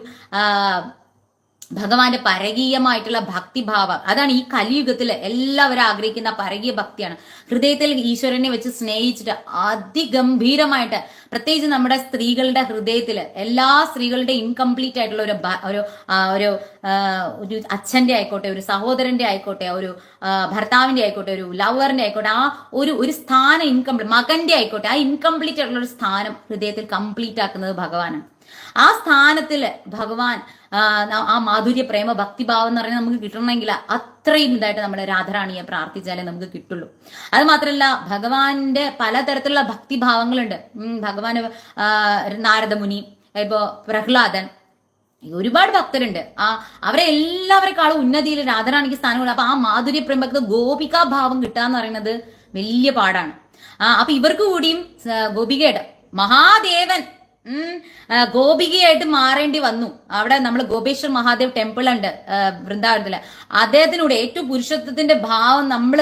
ഭഗവാന്റെ പരകീയമായിട്ടുള്ള ഭക്തിഭാവം, അതാണ് ഈ കലിയുഗത്തിൽ എല്ലാവരും ആഗ്രഹിക്കുന്ന പരകീയ ഭക്തിയാണ്. ഹൃദയത്തിൽ ഈശ്വരനെ വെച്ച് സ്നേഹിച്ചിട്ട് അതിഗംഭീരമായിട്ട്, പ്രത്യേകിച്ച് നമ്മുടെ സ്ത്രീകളുടെ ഹൃദയത്തിൽ, എല്ലാ സ്ത്രീകളുടെ ഇൻകംപ്ലീറ്റ് ആയിട്ടുള്ള ഒരു അച്ഛന്റെ ആയിക്കോട്ടെ, ഒരു സഹോദരന്റെ ആയിക്കോട്ടെ, ഒരു ഭർത്താവിന്റെ ആയിക്കോട്ടെ, ഒരു ലവറിന്റെ ആയിക്കോട്ടെ, ആ ഒരു സ്ഥാനം ഇൻകംപ്ലീറ്റ്, മകന്റെ ആയിക്കോട്ടെ, ആ ഇൻകംപ്ലീറ്റ് ആയിട്ടുള്ള ഒരു സ്ഥാനം ഹൃദയത്തിൽ കംപ്ലീറ്റ് ആക്കുന്നത് ഭഗവാനാണ്. ആ സ്ഥാനത്തില് ഭഗവാൻ ആ മാധുര്യ പ്രേമ ഭക്തിഭാവം എന്ന് പറഞ്ഞാൽ നമുക്ക് കിട്ടണമെങ്കിൽ അത്രയും ഇതായിട്ട് നമ്മുടെ രാധാറാണിയെ പ്രാർത്ഥിച്ചാലേ നമുക്ക് കിട്ടുള്ളൂ. അത് മാത്രമല്ല ഭഗവാന്റെ പലതരത്തിലുള്ള ഭക്തിഭാവങ്ങളുണ്ട്. ഭഗവാന് നാരദമുനി, ഇപ്പോ പ്രഹ്ലാദൻ, ഒരുപാട് ഭക്തരുണ്ട്. അവരെ എല്ലാവരെക്കാളും ഉന്നതിയിൽ രാധാറാണിക്ക് സ്ഥാനമുണ്ട്. അപ്പൊ ആ മാധുര്യ പ്രേമ ഗോപികാ ഭാവം കിട്ടാന്ന് പറയുന്നത് വലിയ പാടാണ്. അപ്പൊ ഇവർക്ക് കൂടിയും ഗോപികയുടെ മഹാദേവൻ ഗോപികയായിട്ട് മാറേണ്ടി വന്നു. അവിടെ നമ്മൾ ഗോപേശ്വർ മഹാദേവ് ടെമ്പിൾ ഉണ്ട് വൃന്ദാവനത്തില്. അദ്ദേഹത്തിനൂടെ ഏറ്റവും പുരുഷത്വത്തിന്റെ ഭാവം നമ്മൾ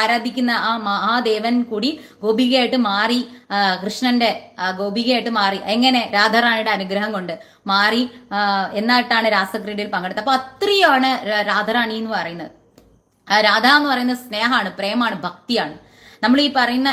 ആരാധിക്കുന്ന ആ മഹാദേവൻ കൂടി ഗോപികയായിട്ട് മാറി, കൃഷ്ണന്റെ ഗോപികയായിട്ട് മാറി. എങ്ങനെ? രാധാറാണിയുടെ അനുഗ്രഹം കൊണ്ട് മാറി. എന്നിട്ടാണ് രാസക്രീഡയിൽ പങ്കെടുത്തത്. അപ്പൊ അത്രയാണ് രാധാറാണി എന്ന് പറയുന്നത്. രാധ എന്ന് പറയുന്നത് സ്നേഹമാണ്, പ്രേമാണ്, ഭക്തിയാണ്. നമ്മൾ ഈ പറയുന്ന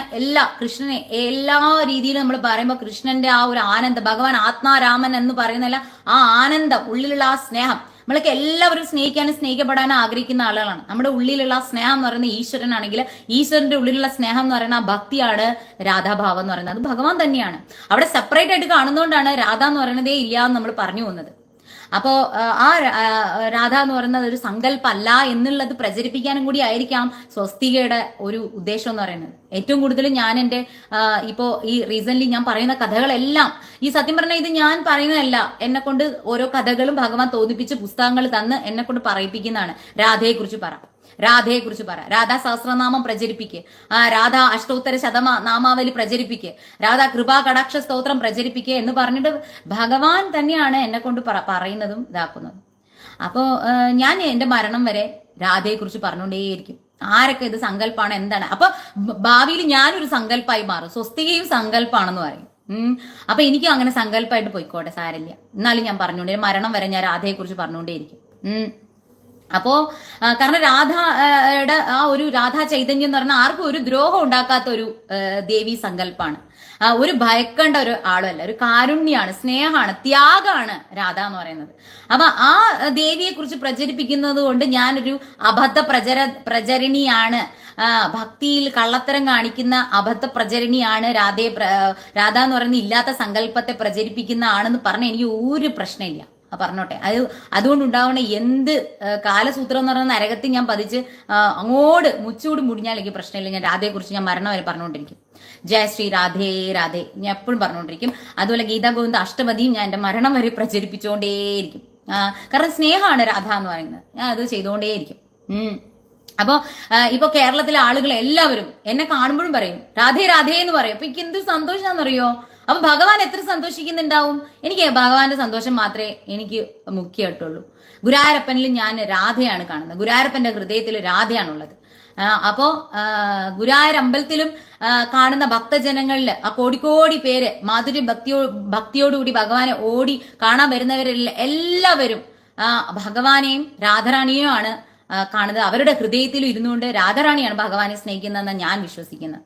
കൃഷ്ണനെ എല്ലാ രീതിയിലും നമ്മൾ പറയുമ്പോൾ കൃഷ്ണന്റെ ആ ഒരു ആനന്ദം, ഭഗവാൻ ആത്മാരാമൻ എന്ന് പറയുന്നല്ല, ആ ആനന്ദം, ഉള്ളിലുള്ള ആ സ്നേഹം, നമ്മളൊക്കെ എല്ലാവരും സ്നേഹിക്കാനും സ്നേഹിക്കപ്പെടാനും ആഗ്രഹിക്കുന്ന ആളുകളാണ്. നമ്മുടെ ഉള്ളിലുള്ള സ്നേഹം എന്ന് പറയുന്നത് ഈശ്വരനാണെങ്കിൽ ഈശ്വരന്റെ ഉള്ളിലുള്ള സ്നേഹം എന്ന് പറയുന്ന ആ ഭക്തിയാണ് രാധാഭാവം എന്ന് പറയുന്നത്. അത് ഭഗവാൻ തന്നെയാണ്. അവിടെ സെപ്പറേറ്റ് ആയിട്ട് കാണുന്നതുകൊണ്ടാണ് രാധ എന്ന് പറയുന്നതേ ഇല്ല എന്ന് നമ്മൾ പറഞ്ഞു പോകുന്നത്. അപ്പോ ആ രാധ എന്ന് പറയുന്നത് ഒരു സങ്കല്പമല്ല എന്നുള്ളത് പ്രചരിപ്പിക്കാനും കൂടി ആയിരിക്കാം സ്വസ്തികയുടെ ഒരു ഉദ്ദേശം എന്ന് പറയുന്നത്. ഏറ്റവും കൂടുതൽ ഞാൻ എൻ്റെ ഇപ്പോ ഈ റീസെന്റ് ഞാൻ പറയുന്ന കഥകളെല്ലാം, ഈ സത്യം പറഞ്ഞാൽ ഇത് ഞാൻ പറയുന്നതല്ല, എന്നെ കൊണ്ട് ഓരോ കഥകളും ഭഗവാൻ തോന്നിപ്പിച്ച് പുസ്തകങ്ങൾ തന്ന് എന്നെ കൊണ്ട് പറയിപ്പിക്കുന്നതാണ്. രാധയെക്കുറിച്ച് പറ, രാധയെക്കുറിച്ച് പറ, രാധാ സഹസ്രനാമം പ്രചരിപ്പിക്കുക, രാധ അഷ്ടോത്തര നാമാവലി പ്രചരിപ്പിക്കുക, രാധാ കൃപാ കടാക്ഷ സ്തോത്രം പ്രചരിപ്പിക്കുക എന്ന് പറഞ്ഞിട്ട് ഭഗവാൻ തന്നെയാണ് എന്നെ കൊണ്ട് പറയുന്നതും ഇതാക്കുന്നതും. അപ്പോ ഞാൻ എന്റെ മരണം വരെ രാധയെക്കുറിച്ച് പറഞ്ഞുകൊണ്ടേയിരിക്കും. ആരൊക്കെ ഇത് സങ്കല്പമാണ് എന്താണ്, അപ്പൊ ഭാവിയിൽ ഞാനൊരു സങ്കല്പമായി മാറും. സ്വസ്തികയും സങ്കല്പമാണെന്ന് പറയും. അപ്പൊ എനിക്കും അങ്ങനെ സങ്കല്പമായിട്ട് പോയിക്കോട്ടെ, സാരില്ല. എന്നാലും ഞാൻ പറഞ്ഞുകൊണ്ടേ, മരണം വരെ ഞാൻ രാധയെക്കുറിച്ച് പറഞ്ഞുകൊണ്ടേയിരിക്കും. അപ്പോ കാരണം രാധയുടെ ആ ഒരു രാധാ ചൈതന്യം എന്ന് പറഞ്ഞാൽ ആർക്കും ഒരു ദ്രോഹം ഉണ്ടാക്കാത്ത ഒരു ദേവീ സങ്കല്പാണ്. ഒരു ഭയക്കേണ്ട ഒരു ആളുമല്ല, ഒരു കാരുണ്യാണ്, സ്നേഹമാണ്, ത്യാഗമാണ് രാധ എന്ന് പറയുന്നത്. അപ്പൊ ആ ദേവിയെ കുറിച്ച് പ്രചരിപ്പിക്കുന്നത് കൊണ്ട് ഞാനൊരു അബദ്ധ പ്രചരണിയാണ്, ഭക്തിയിൽ കള്ളത്തരം കാണിക്കുന്ന അബദ്ധ പ്രചരണിയാണ് രാധ എന്ന് പറയുന്ന ഇല്ലാത്ത സങ്കല്പത്തെ പ്രചരിപ്പിക്കുന്ന ആണെന്ന് പറഞ്ഞ എനിക്ക് ഒരു പ്രശ്നമില്ല. പറഞ്ഞോട്ടെ. അതുകൊണ്ടുണ്ടാവുന്ന എന്ത് കാലസൂത്രം എന്ന് പറയുന്ന നരകത്തിൽ ഞാൻ പതിച്ച് അങ്ങോട്ട് മുച്ചൂട് മുടിഞ്ഞാൽ എനിക്ക് പ്രശ്നമില്ല. ഞാൻ രാധയെക്കുറിച്ച് ഞാൻ മരണം വരെ പറഞ്ഞുകൊണ്ടിരിക്കും. ജയ ശ്രീ രാധേ രാധേ ഞാൻ എപ്പോഴും പറഞ്ഞുകൊണ്ടിരിക്കും. അതുപോലെ ഗീതാ ഗോവിന്ദ അഷ്ടപതിയും ഞാൻ എൻ്റെ മരണം വരെ പ്രചരിപ്പിച്ചുകൊണ്ടേയിരിക്കും. കാരണം സ്നേഹമാണ് രാധ എന്ന് പറയുന്നത്. ഞാൻ അത് ചെയ്തുകൊണ്ടേയിരിക്കും. അപ്പൊ ഇപ്പൊ കേരളത്തിലെ ആളുകൾ എല്ലാവരും എന്നെ കാണുമ്പോഴും പറയും രാധേ രാധേ എന്ന് പറയും. അപ്പൊ എനിക്ക് എന്ത് സന്തോഷാന്നറിയോ? അപ്പൊ ഭഗവാൻ എത്ര സന്തോഷിക്കുന്നുണ്ടാവും? എനിക്ക് ഭഗവാന്റെ സന്തോഷം മാത്രമേ എനിക്ക് മുഖ്യമായിട്ടുള്ളൂ. ഗുരുവായൂരപ്പനിൽ ഞാൻ രാധയാണ് കാണുന്നത്. ഗുരുവായൂരപ്പന്റെ ഹൃദയത്തിൽ രാധയാണുള്ളത്. അപ്പോ ഗുരുവായൂർ അമ്പലത്തിലും കാണുന്ന ഭക്തജനങ്ങളിൽ ആ കോടിക്കോടി പേര് മാധുര്യ ഭക്തിയോടുകൂടി ഭഗവാനെ ഓടി കാണാൻ വരുന്നവരെല്ലാം എല്ലാവരും ഭഗവാനെയും രാധാറാണിയെയും ആണ് കാണുന്നത്. അവരുടെ ഹൃദയത്തിലും ഇരുന്നുകൊണ്ട് രാധാറാണിയാണ് ഭഗവാനെ സ്നേഹിക്കുന്നതെന്ന് ഞാൻ വിശ്വസിക്കുന്നത്.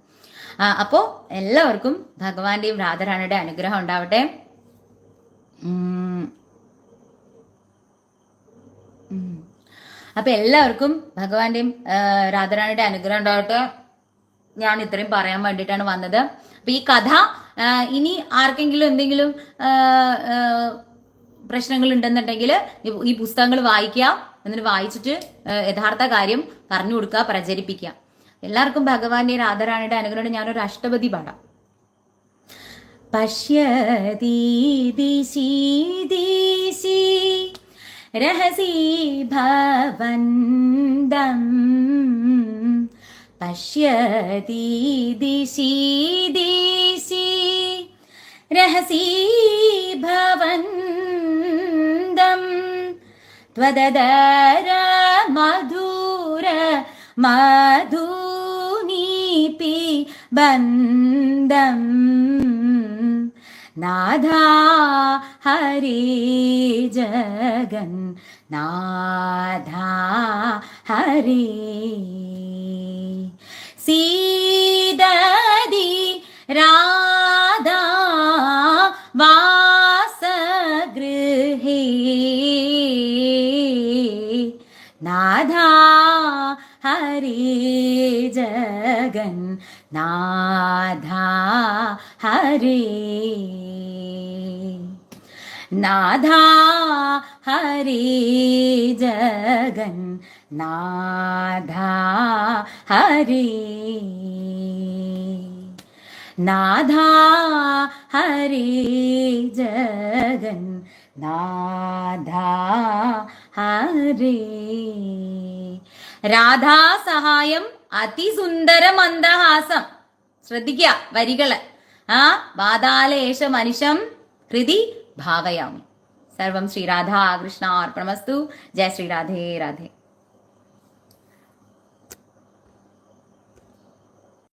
അപ്പോ എല്ലാവർക്കും ഭഗവാന്റെയും രാധാറാണിയുടെ അനുഗ്രഹം ഉണ്ടാവട്ടെ. അപ്പൊ എല്ലാവർക്കും ഭഗവാന്റെയും രാധാറാണിയുടെ അനുഗ്രഹം ഉണ്ടാവട്ടെ. ഞാൻ ഇത്രയും പറയാൻ വേണ്ടിയിട്ടാണ് വന്നത്. അപ്പൊ ഈ കഥ ഇനി ആർക്കെങ്കിലും എന്തെങ്കിലും പ്രശ്നങ്ങൾ ഉണ്ടെന്നുണ്ടെങ്കിൽ ഈ പുസ്തകങ്ങൾ വായിക്കുക, എന്നിട്ട് വായിച്ചിട്ട് യഥാർത്ഥ കാര്യം പറഞ്ഞു കൊടുക്കുക, പ്രചരിപ്പിക്കുക. എല്ലാവർക്കും ഭഗവാന്റെ രാധാറാണിയുടെ അനുഗ്രഹം ഞാനൊരു അഷ്ടപതി പാടാം. പശ്യതി ദിശി ദിശി രഹസി ഭവന്തം പശ്യതി ദിശി ദിശി രഹസി ഭവന്തം ത്വദദര മധുര മധുനീപി ബന്ധം നാഥാ ഹരി ജഗൻ നാഥാ ഹരി സീദതി രാധാ വാസഗൃഹേ നാഥാ ഹരി ജഗൻ നാഥാ ഹരി നാഥാ ഹരി ജഗൻ നാഥാ ഹരി നാഥാ ഹരി ജഗൻ നാഥാ ഹരി. രാധാ സഹായം അതിസുന്ദര മന്ദഹാസം. ശ്രദ്ധിക്കുക വരികള്. വാതാലേശ മനുഷം ഹൃദി ഭാവയാമി. സർവം ശ്രീ രാധാ കൃഷ്ണ അർപ്പണമസ്തു. ജയ ശ്രീ രാധേ രാധേ.